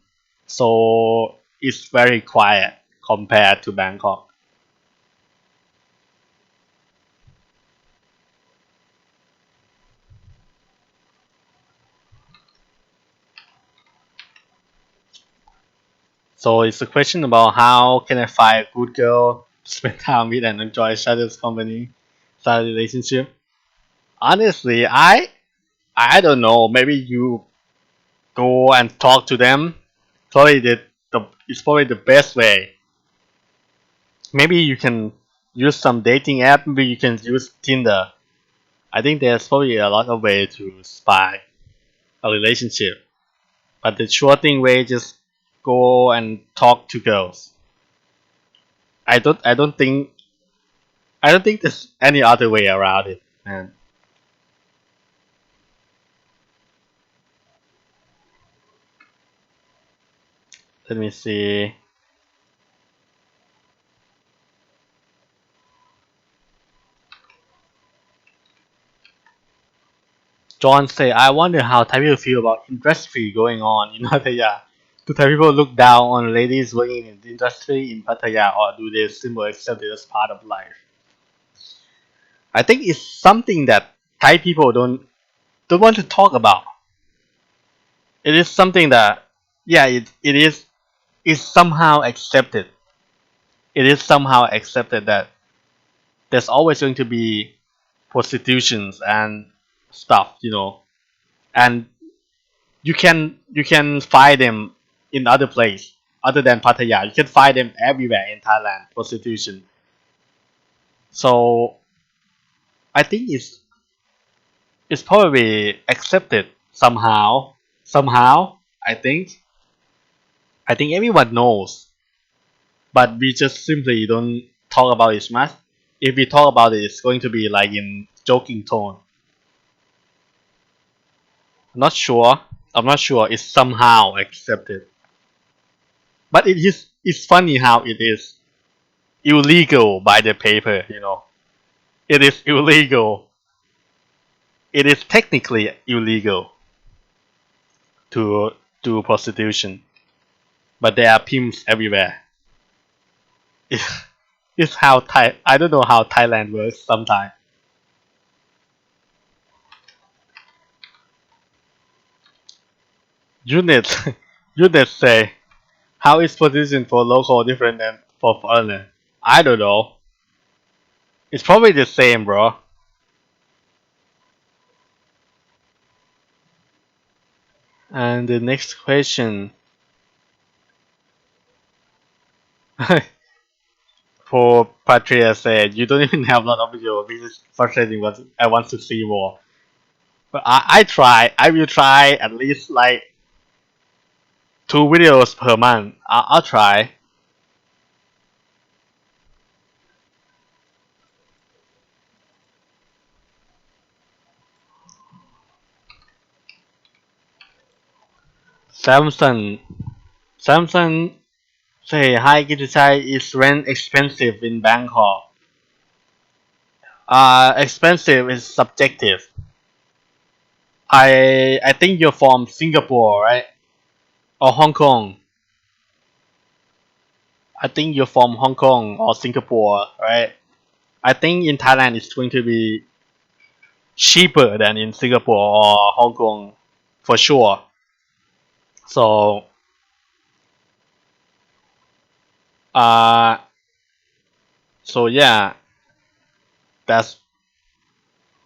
So it's very quiet compared to Bangkok. So it's a question about how can I find a good girl to spend time with and enjoy each other's company, start a relationship. Honestly, I don't know. Maybe you go and talk to them. Probably it's probably the best way. Maybe you can use some dating app. Maybe you can use Tinder. I think there's probably a lot of ways to spy a relationship. But the sure thing way just go and talk to girls. I don't think there's any other way around it. And let me see. John say, I wonder how Thai people feel about industry going on in Pattaya. Do Thai people look down on ladies working in the industry in Pattaya, or do they simply accept it as part of life? I think it's something that Thai people don't want to talk about. It is something that, yeah, it is somehow accepted. It is somehow accepted that there's always going to be prostitutions and stuff, and you can find them in other place other than Pattaya. You can find them everywhere in Thailand. Prostitution. So I think it's probably accepted somehow. Somehow, I think everyone knows, but we just simply don't talk about it much. If we talk about it, it's going to be like in joking tone. I'm not sure. I'm not sure. It's somehow accepted, but it's funny how it is illegal by the paper. It is illegal. It is technically illegal to do prostitution, but there are pimps everywhere. It, it's how I don't know how Thailand works sometimes. Unit units say, how is prostitution for local different than for foreigner? I don't know. It's probably the same, bro. And the next question for Patria said, you don't even have a lot of video. This is frustrating, but I want to see more. But I try. I will try at least like 2 videos per month. I'll try. Samsung. Samsung say, hi Kittichai, is rent expensive in Bangkok? Expensive is subjective. I think you're from Singapore, right? Or Hong Kong. I think you're from Hong Kong or Singapore, right? I think in Thailand it's going to be cheaper than in Singapore or Hong Kong, for sure. So, uh, so yeah, that's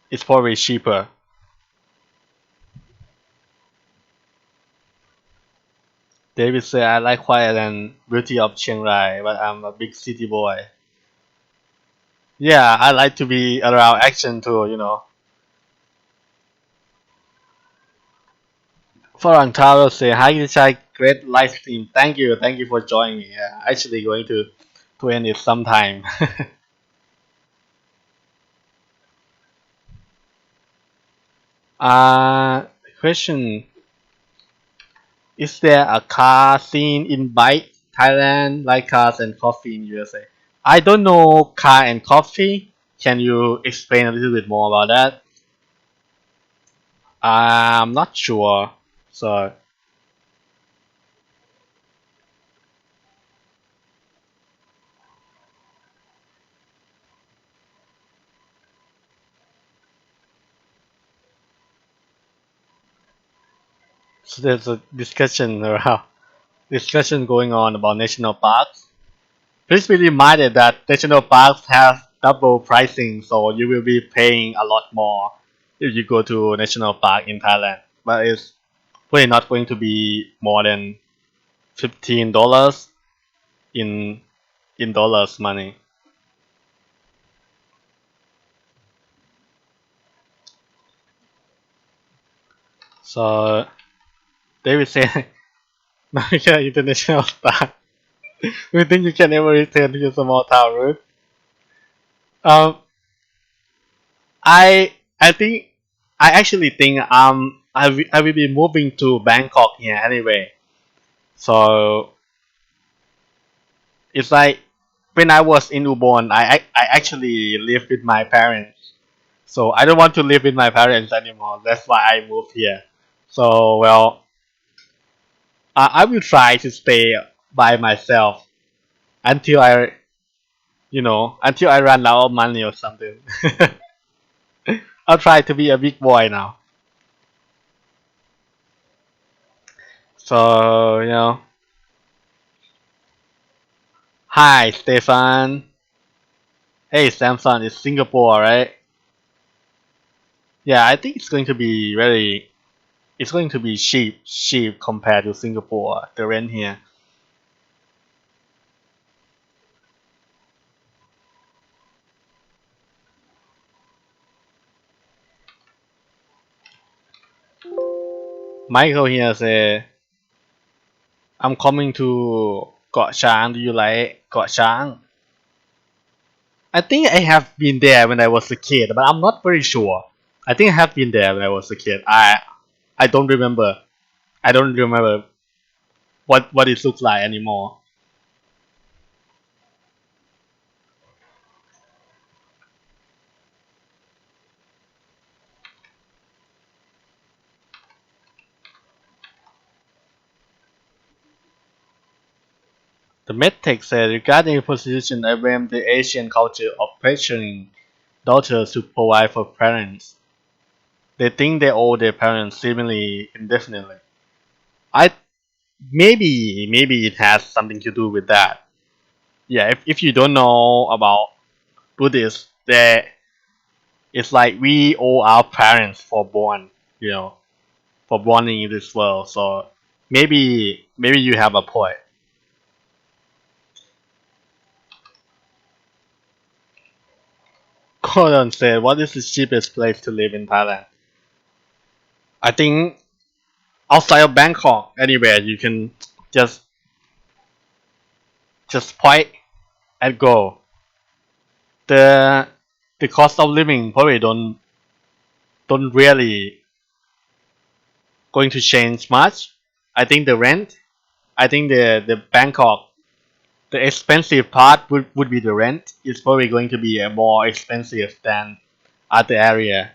it's probably cheaper. David say, I like quiet and beauty of Chiang Rai, but I'm a big city boy. Yeah, I like to be around action too. Farang Taro say, hi Kittichai, great live stream. Thank you for joining me. Yeah, actually going to to end it sometime. uh, Question: is there a car scene in Bike, Thailand, like cars and coffee in USA? I don't know car and coffee. Can you explain a little bit more about that? I'm not sure. So, so there's a discussion around discussion going on about national parks. Please be reminded that national parks have double pricing, so you will be paying a lot more if you go to national park in Thailand. But it's probably not going to be more than $15 in dollars money. So David said, America International Park. We think you can ever return to your small town route. Um, I think I actually think I will be moving to Bangkok here anyway. So it's like when I was in Ubon, I actually lived with my parents. So I don't want to live with my parents anymore. That's why I moved here. So well, I will try to stay by myself until until I run out of money or something. I'll try to be a big boy now. So hi Stefan. Hey Samsung, it's Singapore, right? Yeah, I think it's going to be very. It's going to be cheap compared to Singapore. The rent here. Michael here say, I'm coming to Got Chang. Do you like Got Chang? I think I have been there when I was a kid, but I'm not very sure. I think I have been there when I was a kid. I don't remember. I don't remember what it looks like anymore. The medtech said regarding prostitution, I blame the Asian culture of pressuring daughters to provide for parents. They think they owe their parents seemingly indefinitely. I maybe it has something to do with that. Yeah, if you don't know about Buddhists, there it's like we owe our parents for born, you know, for born in this world. So maybe you have a point. Gordon said, "What is the cheapest place to live in Thailand?" I think outside of Bangkok, anywhere you can just point and go. The cost of living probably don't really going to change much. I think the rent. I think the Bangkok, the expensive part would be the rent. It's probably going to be more expensive than other area.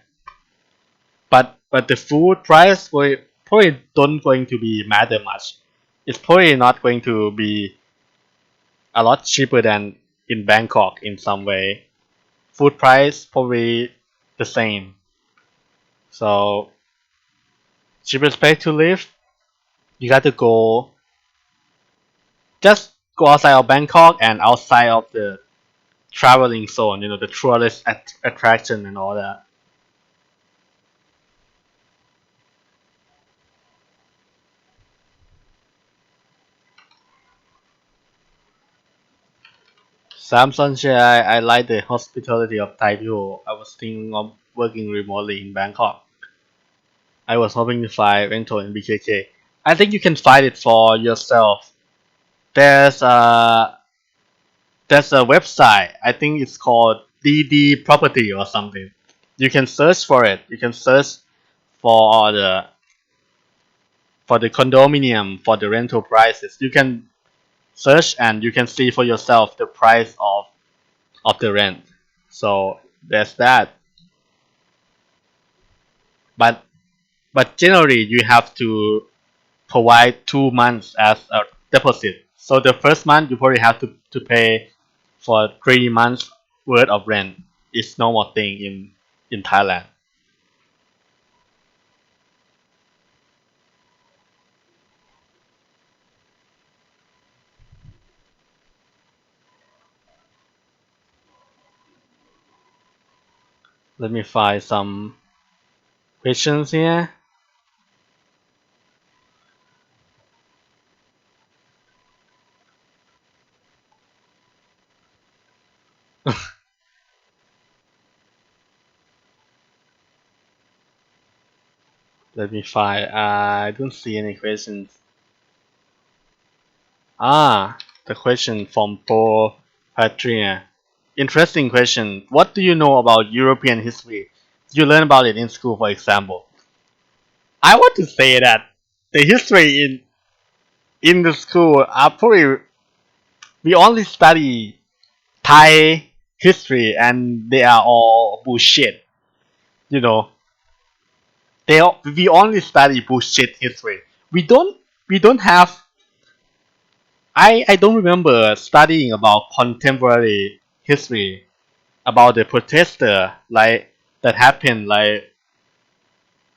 But the food price will probably don't going to be matter much. It's probably not going to be a lot cheaper than in Bangkok in some way. Food price probably the same. So cheapest place to live, you got to go just go outside of Bangkok and outside of the traveling zone, the tourist attraction and all that. Samsung said I like the hospitality of Thai people. I was thinking of working remotely in Bangkok. I was hoping to find rental in BKK. I think you can find it for yourself. There's there's a website. I think it's called DD Property or something. You can search for it. You can search for the condominium, for the rental prices. You can search and you can see for yourself the price of the rent. So there's that. But generally you have to provide 2 months as a deposit. So the first month you probably have to pay for 3 months worth of rent. It's normal thing in Thailand. Let me find some questions here. Let me find. I don't see any questions. The question from Pro Patria. Interesting question. What do you know about European history? You learn about it in school, for example. I want to say that the history in the school are probably we only study Thai history and they are all bullshit. You know, we only study bullshit history. We don't we don't have. I don't remember studying about contemporary history about the protester like that happened like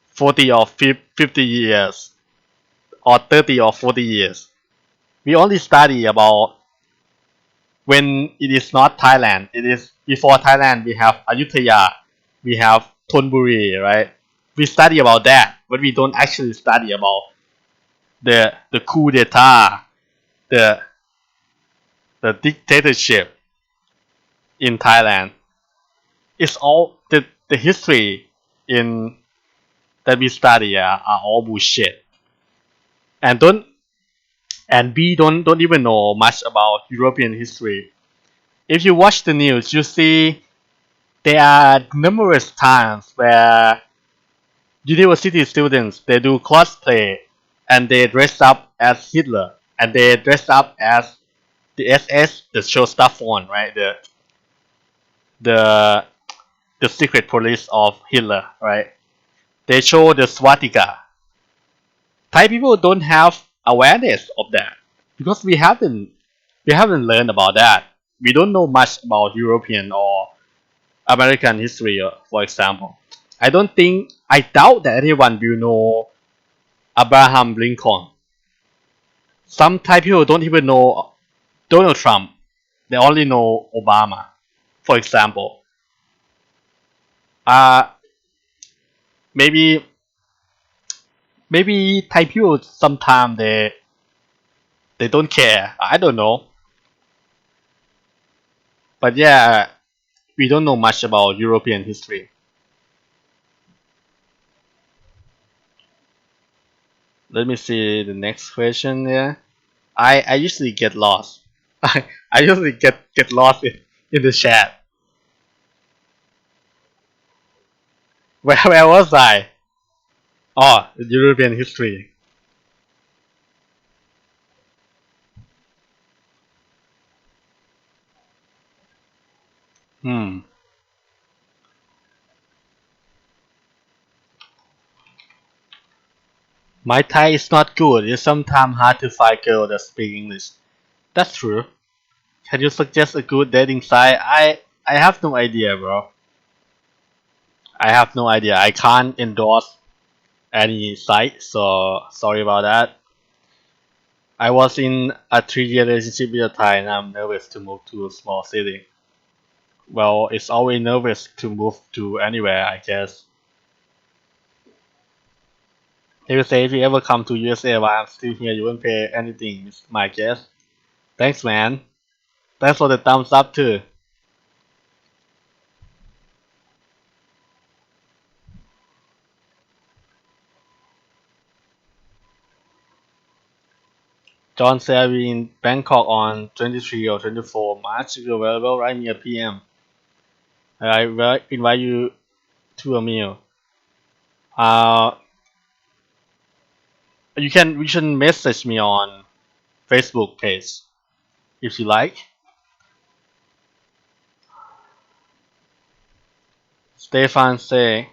40 or 50 years or 30 or 40 years. We only study about when it is not Thailand. It is before Thailand. We have Ayutthaya, we have Thonburi, right? We study about that, but we don't actually study about the coup d'état, the dictatorship in Thailand. It's all the history in that we study are all bullshit, and we don't even know much about European history. If you watch the news, you see there are numerous times where university students they do cosplay and they dress up as Hitler and they dress up as the SS, the show stuff on, right? The the secret police of Hitler, right? They show the swastika. Thai people don't have awareness of that because we haven't learned about that. We don't know much about European or American history, for example. I doubt that anyone will know Abraham Lincoln. Some Thai people don't even know Donald Trump. They only know Obama, for example. Uh, maybe Thai people sometimes they don't care. I don't know, but yeah, we don't know much about European history. Let me see the next question there. I usually get lost. I usually get lost in the chat. Where was I? Oh, European history. Hmm. My Thai is not good. It's sometimes hard to find girls that speak English. That's true. Can you suggest a good dating site? I have no idea, bro. I have no idea. I can't endorse any site, so sorry about that. I was in a 3 year relationship with a Thai and I'm nervous to move to a small city. Well, it's always nervous to move to anywhere, I guess. They will say if you ever come to USA while I'm still here, you won't pay anything, it's my guess. Thanks, man. Thanks for the thumbs up, too. John said I'll be in Bangkok on 23 or 24 March. If you're available, write me a PM. I will invite you to a meal. Uh, you can message me on Facebook page if you like. Stefan say,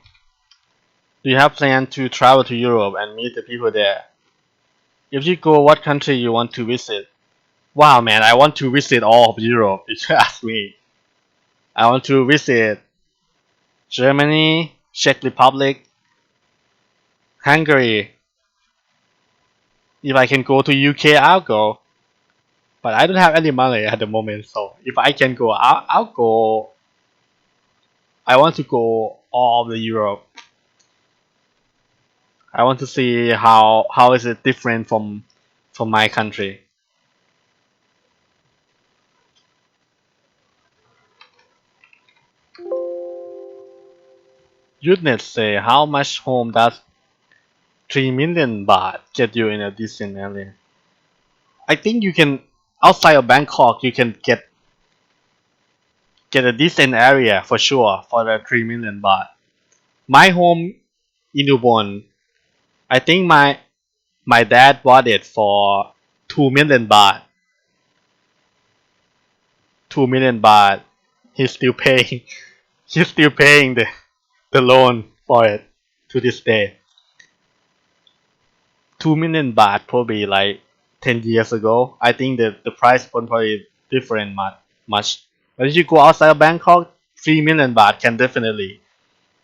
do you have plan to travel to Europe and meet the people there? If you go, what country you want to visit? Wow, man, I want to visit all of Europe. If you ask me, I want to visit Germany, Czech Republic, Hungary. If I can go to UK, I'll go. But I don't have any money at the moment, so if I can go, I'll go. I want to go all of the Europe. I want to see how is it different from my country. You'd say how much home does 3 million baht get you in a decent area? I think you can outside of Bangkok you can get a decent area for sure for the 3 million baht. My home in Ubon, I think my dad bought it for 2 million baht. 2 million baht. He's still paying. He's still paying the loan for it to this day. 2 million baht probably like 10 years ago. I think the price was probably different much. But if you go outside of Bangkok, 3 million baht can definitely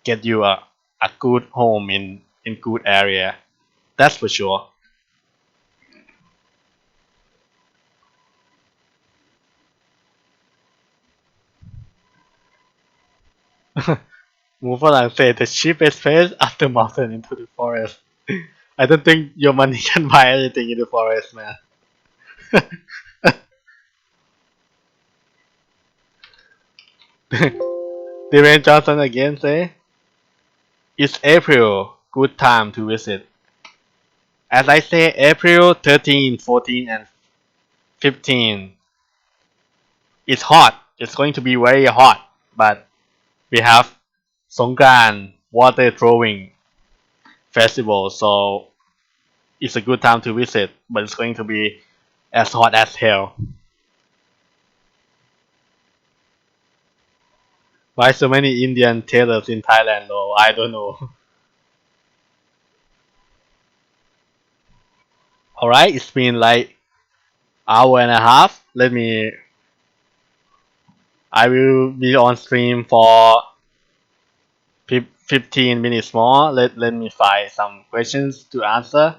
get you a good home in good area. That's for sure. Move on and say the cheapest place after mountain into the forest. I don't think your money can buy anything in the forest, man. Dwayne Johnson again say, it's April, good time to visit. As I say, April 13, 14, and 15, it's hot. It's going to be very hot, but we have Songkran water throwing festival, so it's a good time to visit, but it's going to be as hot as hell. Why so many Indian tailors in Thailand though? I don't know. Alright, it's been like hour and a half. I will be on stream for 15 minutes more. Let me find some questions to answer.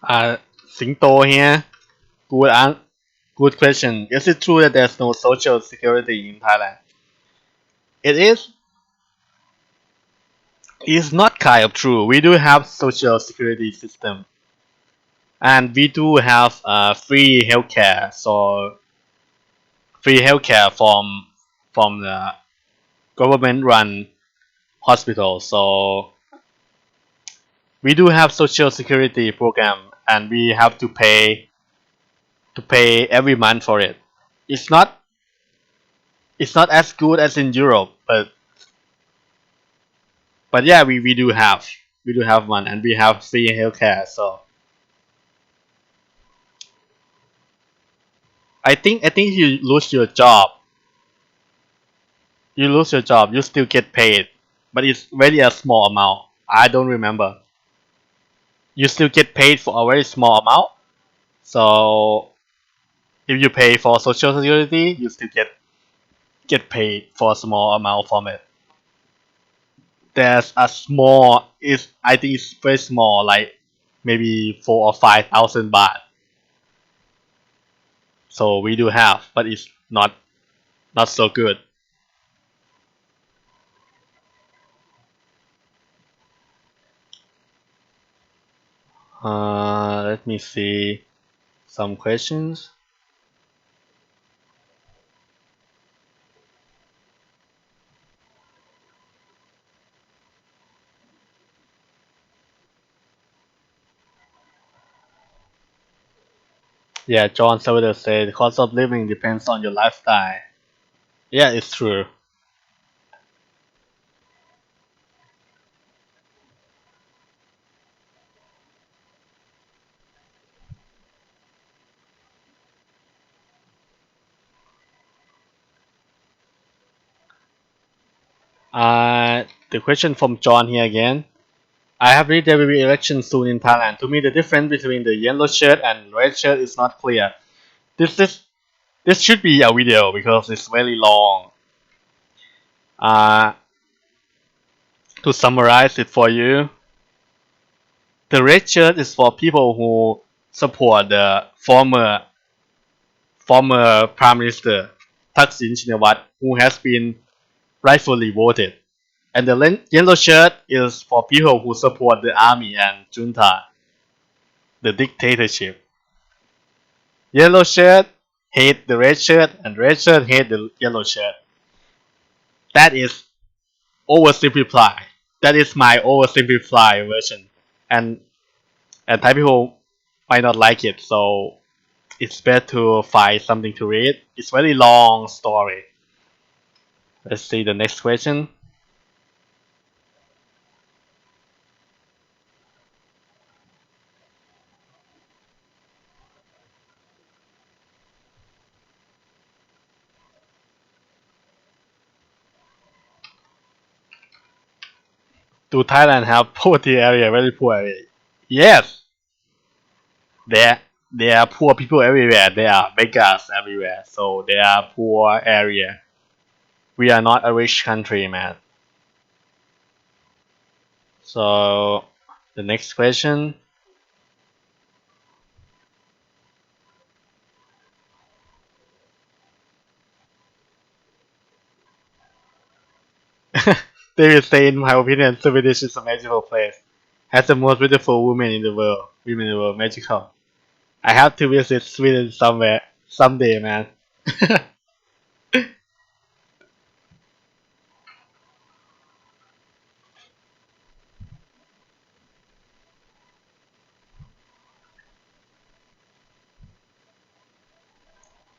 Uh, Singto here. Good, good question. Is it true that there's no social security in Thailand? It is. It's not kind of true. We do have social security system, and we do have free healthcare. So free healthcare from the government run hospital. So we do have social security program, and we have to pay every month for it. It's not it's not as good as in Europe, but yeah, we do have one, and we have free healthcare. So I think you lose your job, you still get paid, but it's very a small amount. I don't remember. You still get paid for a very small amount. So if you pay for social security, you still get paid for a small amount from it. There's a small, is I think it's very small, like maybe 4 or 5 thousand baht. So we do have, but it's not so good. Let me see some questions. Yeah, John Salvador said the cost of living depends on your lifestyle. Yeah, it's true. The question from John here again. I have read there will be election soon in Thailand. To me, the difference between the yellow shirt and red shirt is not clear. This is this should be a video because it's very long. Uh, to summarize it for you, the red shirt is for people who support the former Prime Minister Thaksin Shinawatra, who has been rightfully voted. And the yellow shirt is for people who support the army and junta, the dictatorship. Yellow shirt hate the red shirt, and red shirt hate the yellow shirt. That is oversimplified. That is my oversimplified version, and Thai people might not like it, so it's better to find something to read. It's very long story. Let's see the next question. Do Thailand have poverty area, very poor area? Yes, there there are poor people everywhere. There are beggars everywhere. So there are poor area. We are not a rich country, man. So the next question. They will say, in my opinion, Swedish is a magical place. Has the most beautiful women in the world. Women in the world, magical. I have to visit Sweden somewhere someday, man.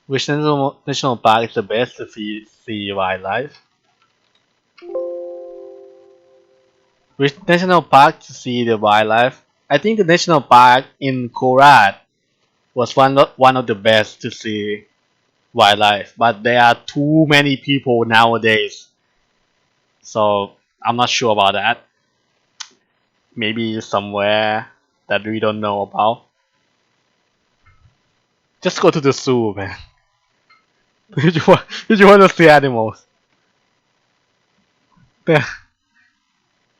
Which national park is the best to see wildlife? Which national park to see the wildlife? I think the national park in Korat was one of the best to see wildlife, but there are too many people nowadays, so I'm not sure about that. Maybe somewhere that we don't know about. Just go to the zoo, man. If you want to see animals, there,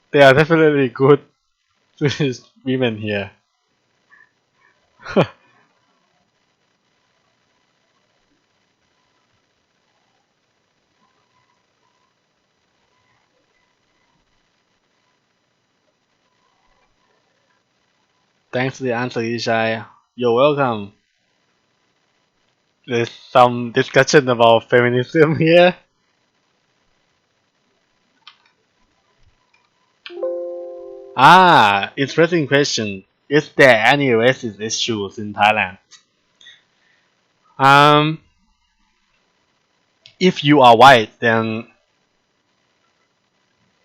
there are definitely good women here. Thanks for the answer, Ishai. You're welcome. There's some discussion about feminism here. Interesting question. Is there any racist issues in Thailand? Um, if you are white, then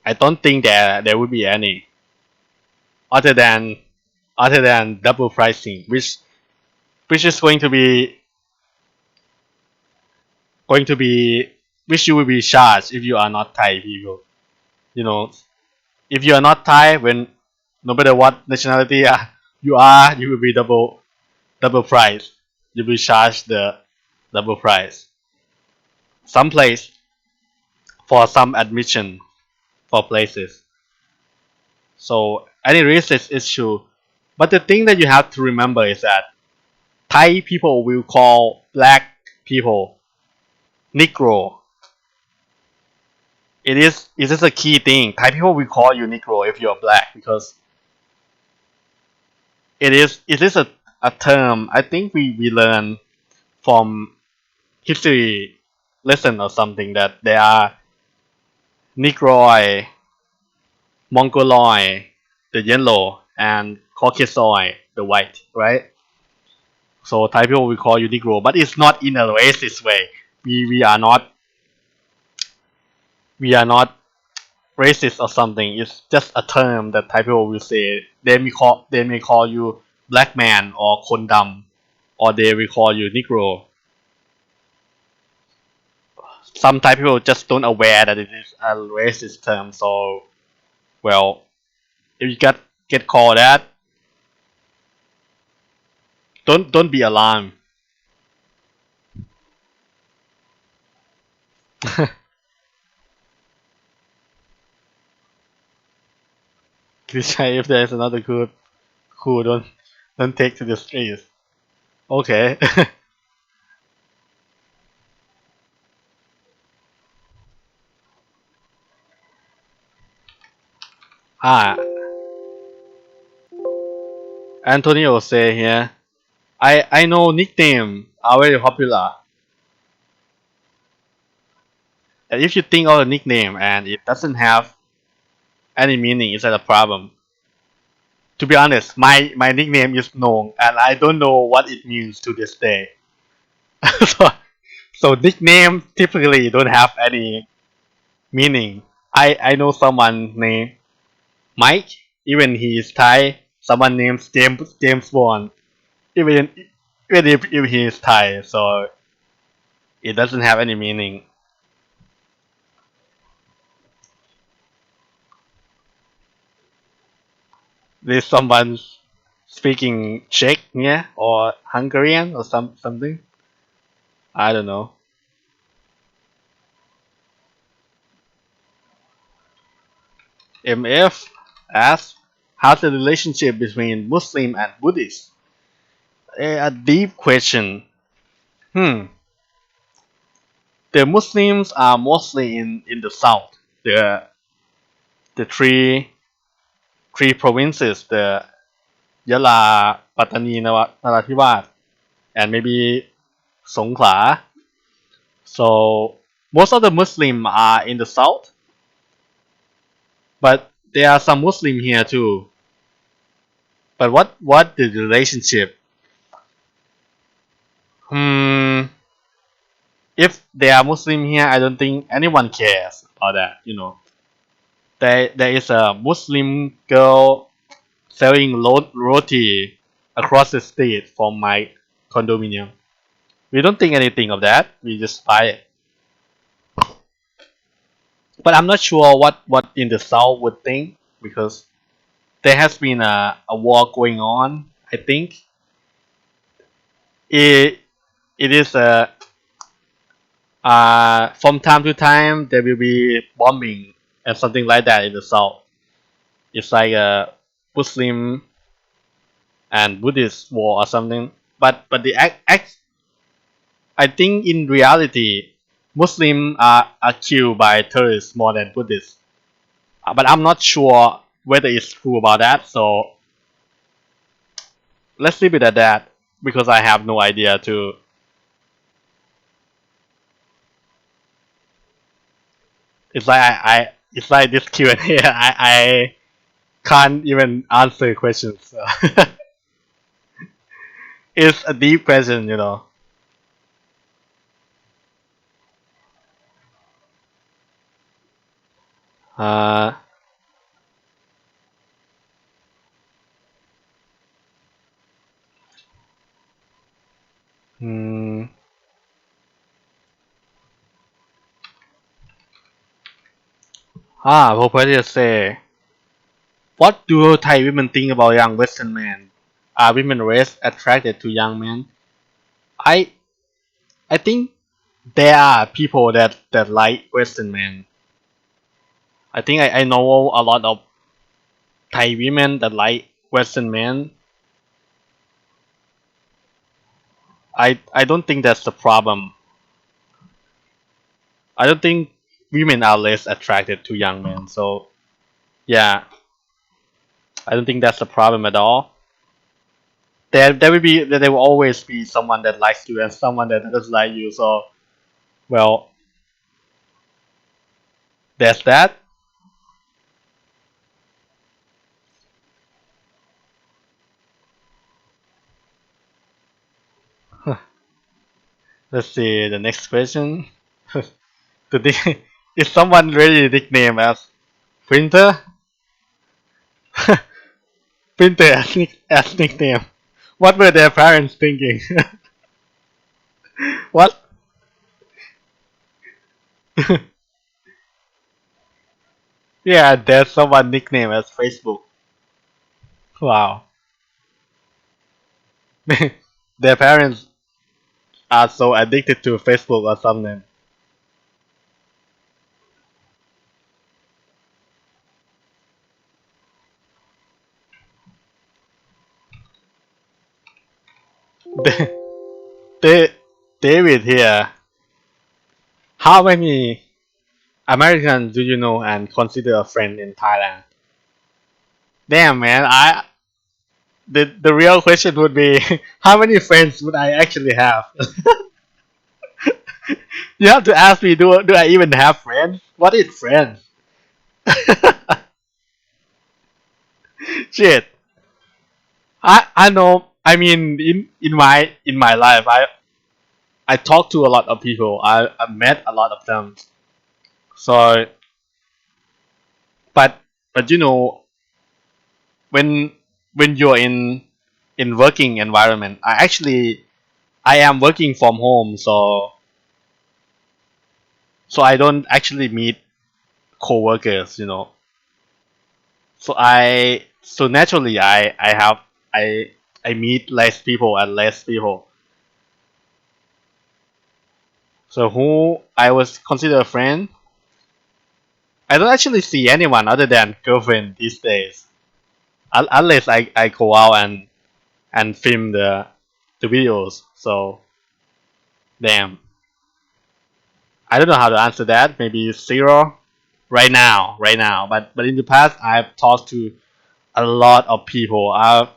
I don't think there would be any other than double pricing, which is going to be which you will be charged if you are not Thai people. You know, if you are not Thai, when no matter what nationality you will be double price. You will charge the double price. Some place for some admission for places. So any racist issue. But the thing that you have to remember is that Thai people will call black people Negro. It is a key thing. Thai people will call you Negro if you're black because it is a term I think we learn from history lesson or something that there are Negroid, Mongoloid, the yellow, and Caucasoid, the white, right? So Thai people will call you Negro, but it's not in a racist way. We are not racist or something. It's just a term that Thai people will say. They may call you black man or kon dam, or they will call you Negro. Some Thai people just don't aware that it is a racist term. So well, if you get called that, don't be alarmed. Kittichai, if there's another good cool, don't take to the streets. Okay. ah, Antonio say here. I know nickname are very popular. And if you think of a nickname and it doesn't have any meaning, is that a problem? To be honest, my nickname is Nong, and I don't know what it means to this day. so, so nicknames typically don't have any meaning. I know someone named Mike, even he is Thai. Someone named James Bond, even if he is Thai. So it doesn't have any meaning. There's someone speaking Czech, yeah, or Hungarian or something. I don't know. MF asks, how's the relationship between Muslim and Buddhist? A deep question. Hmm. The Muslims are mostly in the south. The three provinces, the Yala, Pattani, Narathiwat, and maybe Songkran. So most of the Muslim are in the south, but there are some Muslim here too. But what the relationship? Hmm. If they are Muslim here, I don't think anyone cares about that. There is a Muslim girl selling roti across the street from my condominium. We don't think anything of that. We just buy it. But I'm not sure what in the south would think because there has been a war going on. I think it it is a from time to time there will be bombing and something like that in the south. It's like a Muslim and Buddhist war or something. But the act I think in reality Muslims are killed by terrorists more than Buddhists. But I'm not sure whether it's true about that. So let's leave it at that because I have no idea too. It's like it's like this Q&A. I can't even answer questions. So. It's a deep question. Uh, hmm, Propeller say, what do Thai women think about young Western men? Are women race attracted to young men? I I think there are people that like Western men. I think I know a lot of Thai women that like Western men. I don't think that's the problem. I don't think women are less attracted to young men. So yeah, I don't think that's the problem at all. There will always be someone that likes you and someone that doesn't like you. So well, there's that. Let's see the next question. The is someone really nickname as printer? Printer as nickname. What were their parents thinking? What? Yeah, there's someone nickname as Facebook. Wow. Their parents are so addicted to Facebook or something. They, David here. How many Americans do you know and consider a friend in Thailand? Damn, man. The real question would be how many friends would I actually have? You have to ask me, do I even have friends? What is friends? Shit. I know. I mean, in my life, I talk to a lot of people. I met a lot of them. So, but but when you're in working environment, I am working from home, so I don't actually meet coworkers. So naturally I I meet less people and less people. So who I was consider a friend, I don't actually see anyone other than girlfriend these days. Unless I go out and film the videos. So damn, I don't know how to answer that. Maybe zero right now. But in the past, I've talked to a lot of people. I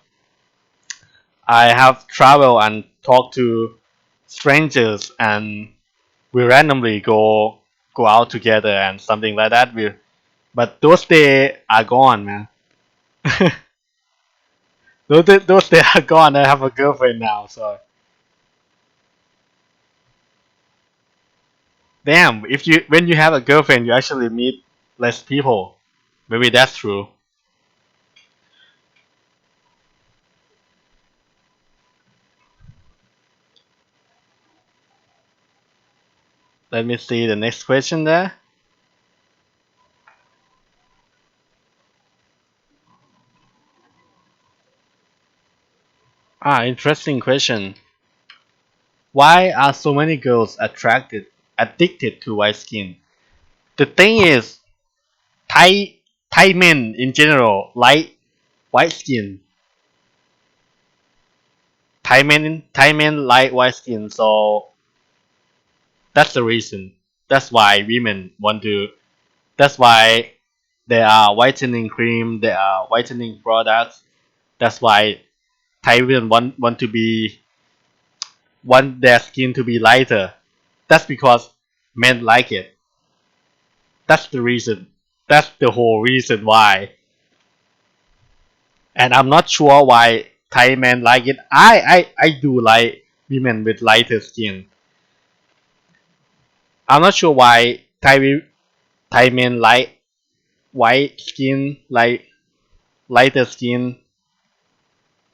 have traveled and talked to strangers, and we randomly go out together and something like that. But those days are gone, man. Those days are gone. I have a girlfriend now, so damn. If you when you have a girlfriend, you actually meet less people. Maybe that's true. Let me see the next question there. Interesting question. Why are so many girls addicted to white skin? The thing is, Thai Thai men in general like white skin. Thai men like white skin, so that's the reason. That's why women want to. That's why there are whitening cream, there are whitening products. That's why Thai women want their skin to be lighter. That's because men like it. That's the reason. That's the whole reason why. And I'm not sure why Thai men like it. I do like women with lighter skin. I'm not sure why Thai men like white skin, like lighter skin.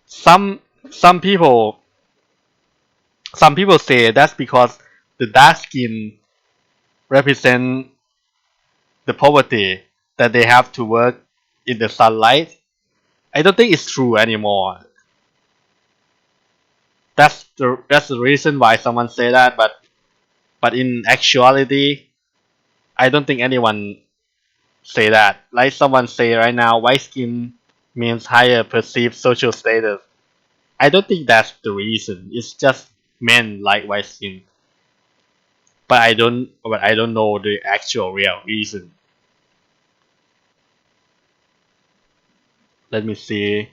Some some people some people say that's because the dark skin represent the poverty that they have to work in the sunlight. I don't think it's true anymore. That's the reason why someone say that, but in actuality, I don't think anyone say that. Like someone say right now, white skin means higher perceived social status. I don't think that's the reason. It's just men like white skin, but I don't know the actual real reason. Let me see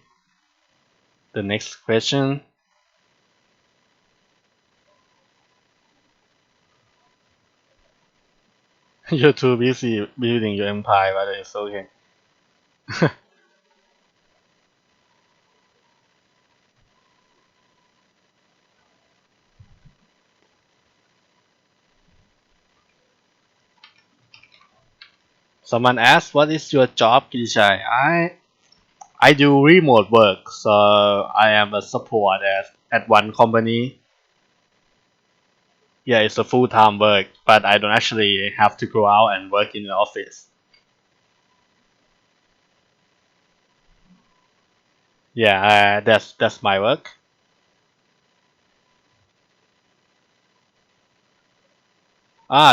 the next question. You're too busy building your empire, but it's okay. Someone asked, "What is your job, Kittichai?" I do remote work, so I am a support at one company. Yeah, it's a full-time work, but I don't actually have to go out and work in the office. Yeah, that's my work.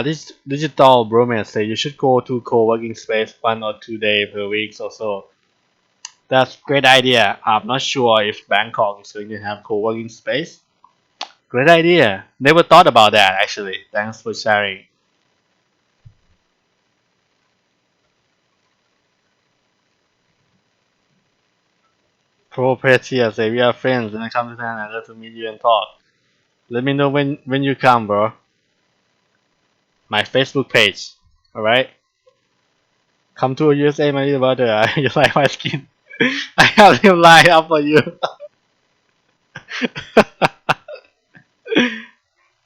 This digital bromance say you should go to co-working space 1 or 2 days per week or so. That's great idea. I'm not sure if Bangkok is going to have co-working space. Great idea. Never thought about that actually. Thanks for sharing. Pro Pattaya say we are friends and I come to Thailand. I'd love to meet you and talk. Let me know when you come, bro. My Facebook page. Alright? Come to USA, my little brother. You like my skin? I have him line up for you.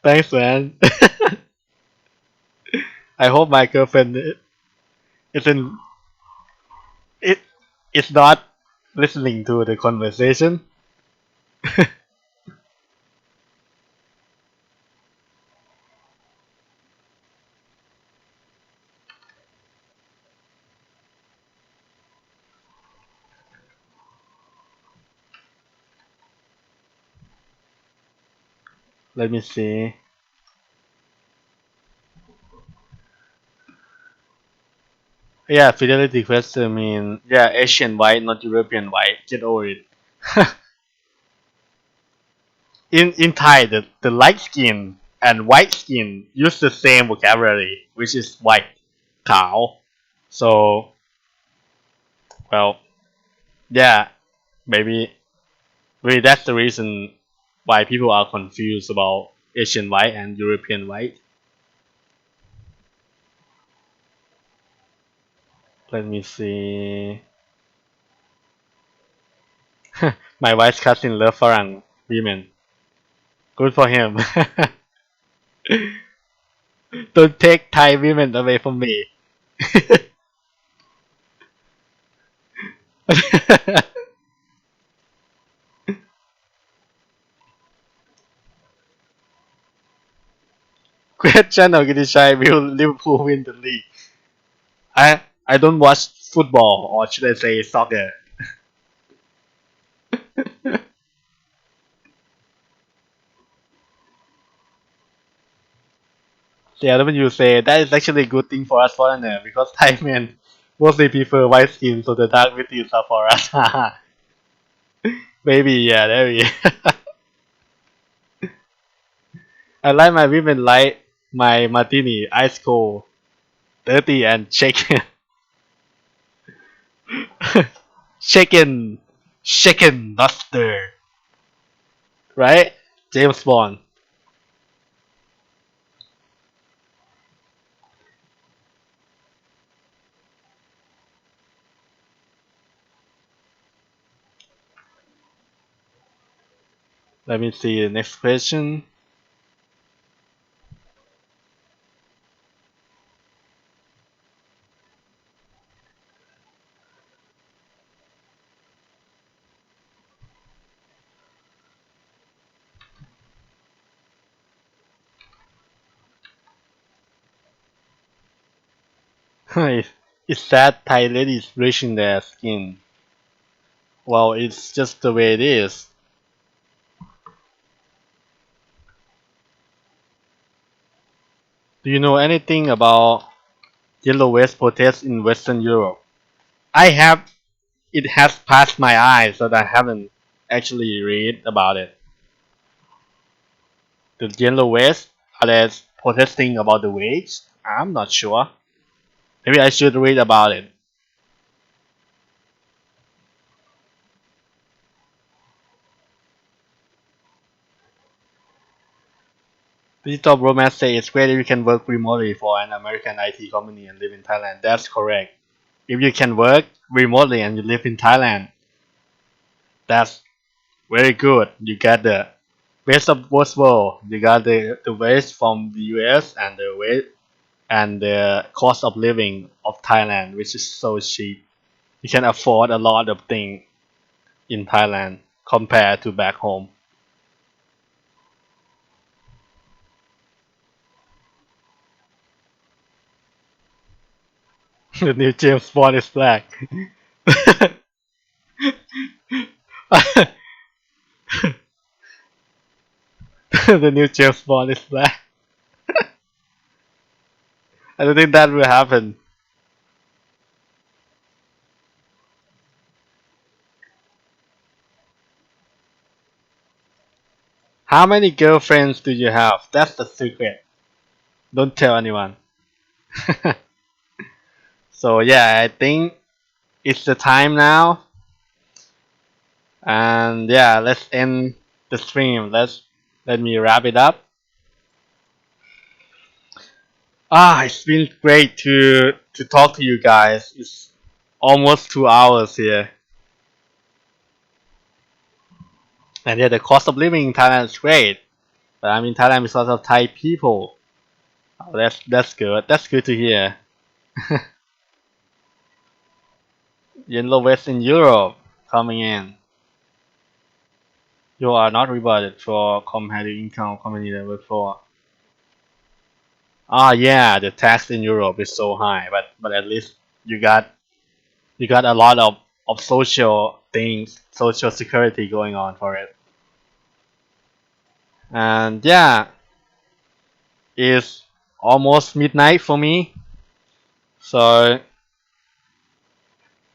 Thanks, man. I hope my girlfriend isn't it is not listening to the conversation. Let me see. Yeah, fidelity question mean yeah, Asian white, not European white. Get over it. In Thai, the light skin and white skin use the same vocabulary, which is white, khao. So, well, yeah, maybe maybe that's the reason why people are confused about Asian white and European white. Let me see. My wife's cousin love Farang women. Good for him. Don't take Thai women away from me. Question of Kittichai, will Liverpool win the league? I don't watch football, or should I say soccer. Yeah, when you say that is actually a good thing for us foreigner because Thai men mostly prefer white skin, so the dark beauties are for us. Maybe yeah, there we. I like my women like my martini ice cold, dirty and shaken, shaken, shaken, not stirred. Right? James Bond. Let me see the next question. It's sad Thai ladies bleaching their skin. Well, it's just the way it is. Do you know anything about yellow vest protests in Western Europe? I have. It has passed my eyes, but I haven't actually read about it. The yellow vest are they protesting about the wage? I'm not sure. Maybe I should read about it. Digital romance say it's great if you can work remotely for an American IT company and live in Thailand. That's correct. If you can work remotely and you live in Thailand, that's very good. You got the best of both worlds. You got the waste from the US and the waste and the cost of living of Thailand, which is so cheap. You can afford a lot of things in Thailand compared to back home. The new James Bond is black. The new James Bond is black. I don't think that will happen. How many girlfriends do you have? That's the secret. Don't tell anyone. So yeah, I think it's the time now. And yeah, let's end the stream. Let me wrap it up. It's been great to talk to you guys. It's almost 2 hours here. And yeah, the cost of living in Thailand is great. But I'm in Thailand because of Thai people. Oh, that's good. That's good to hear. Yellow West in Europe coming in. You are not rewarded for compared to income company level 4. Yeah, the tax in Europe is so high, but at least you got you got a lot of social things, social security going on for it. And yeah, it's almost midnight for me. So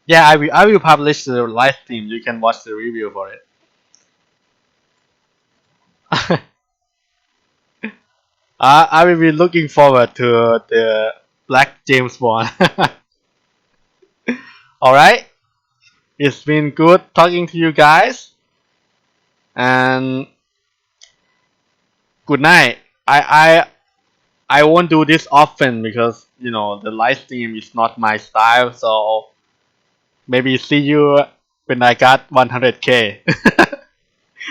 yeah, I will publish the live stream. You can watch the review for it. I will be looking forward to the Black James Bond. All right, it's been good talking to you guys, and good night. I won't do this often because the live stream is not my style. So maybe see you when I got 100K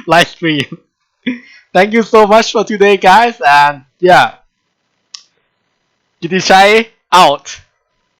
live stream. Thank you so much for today, guys, and yeah, Kittichai out.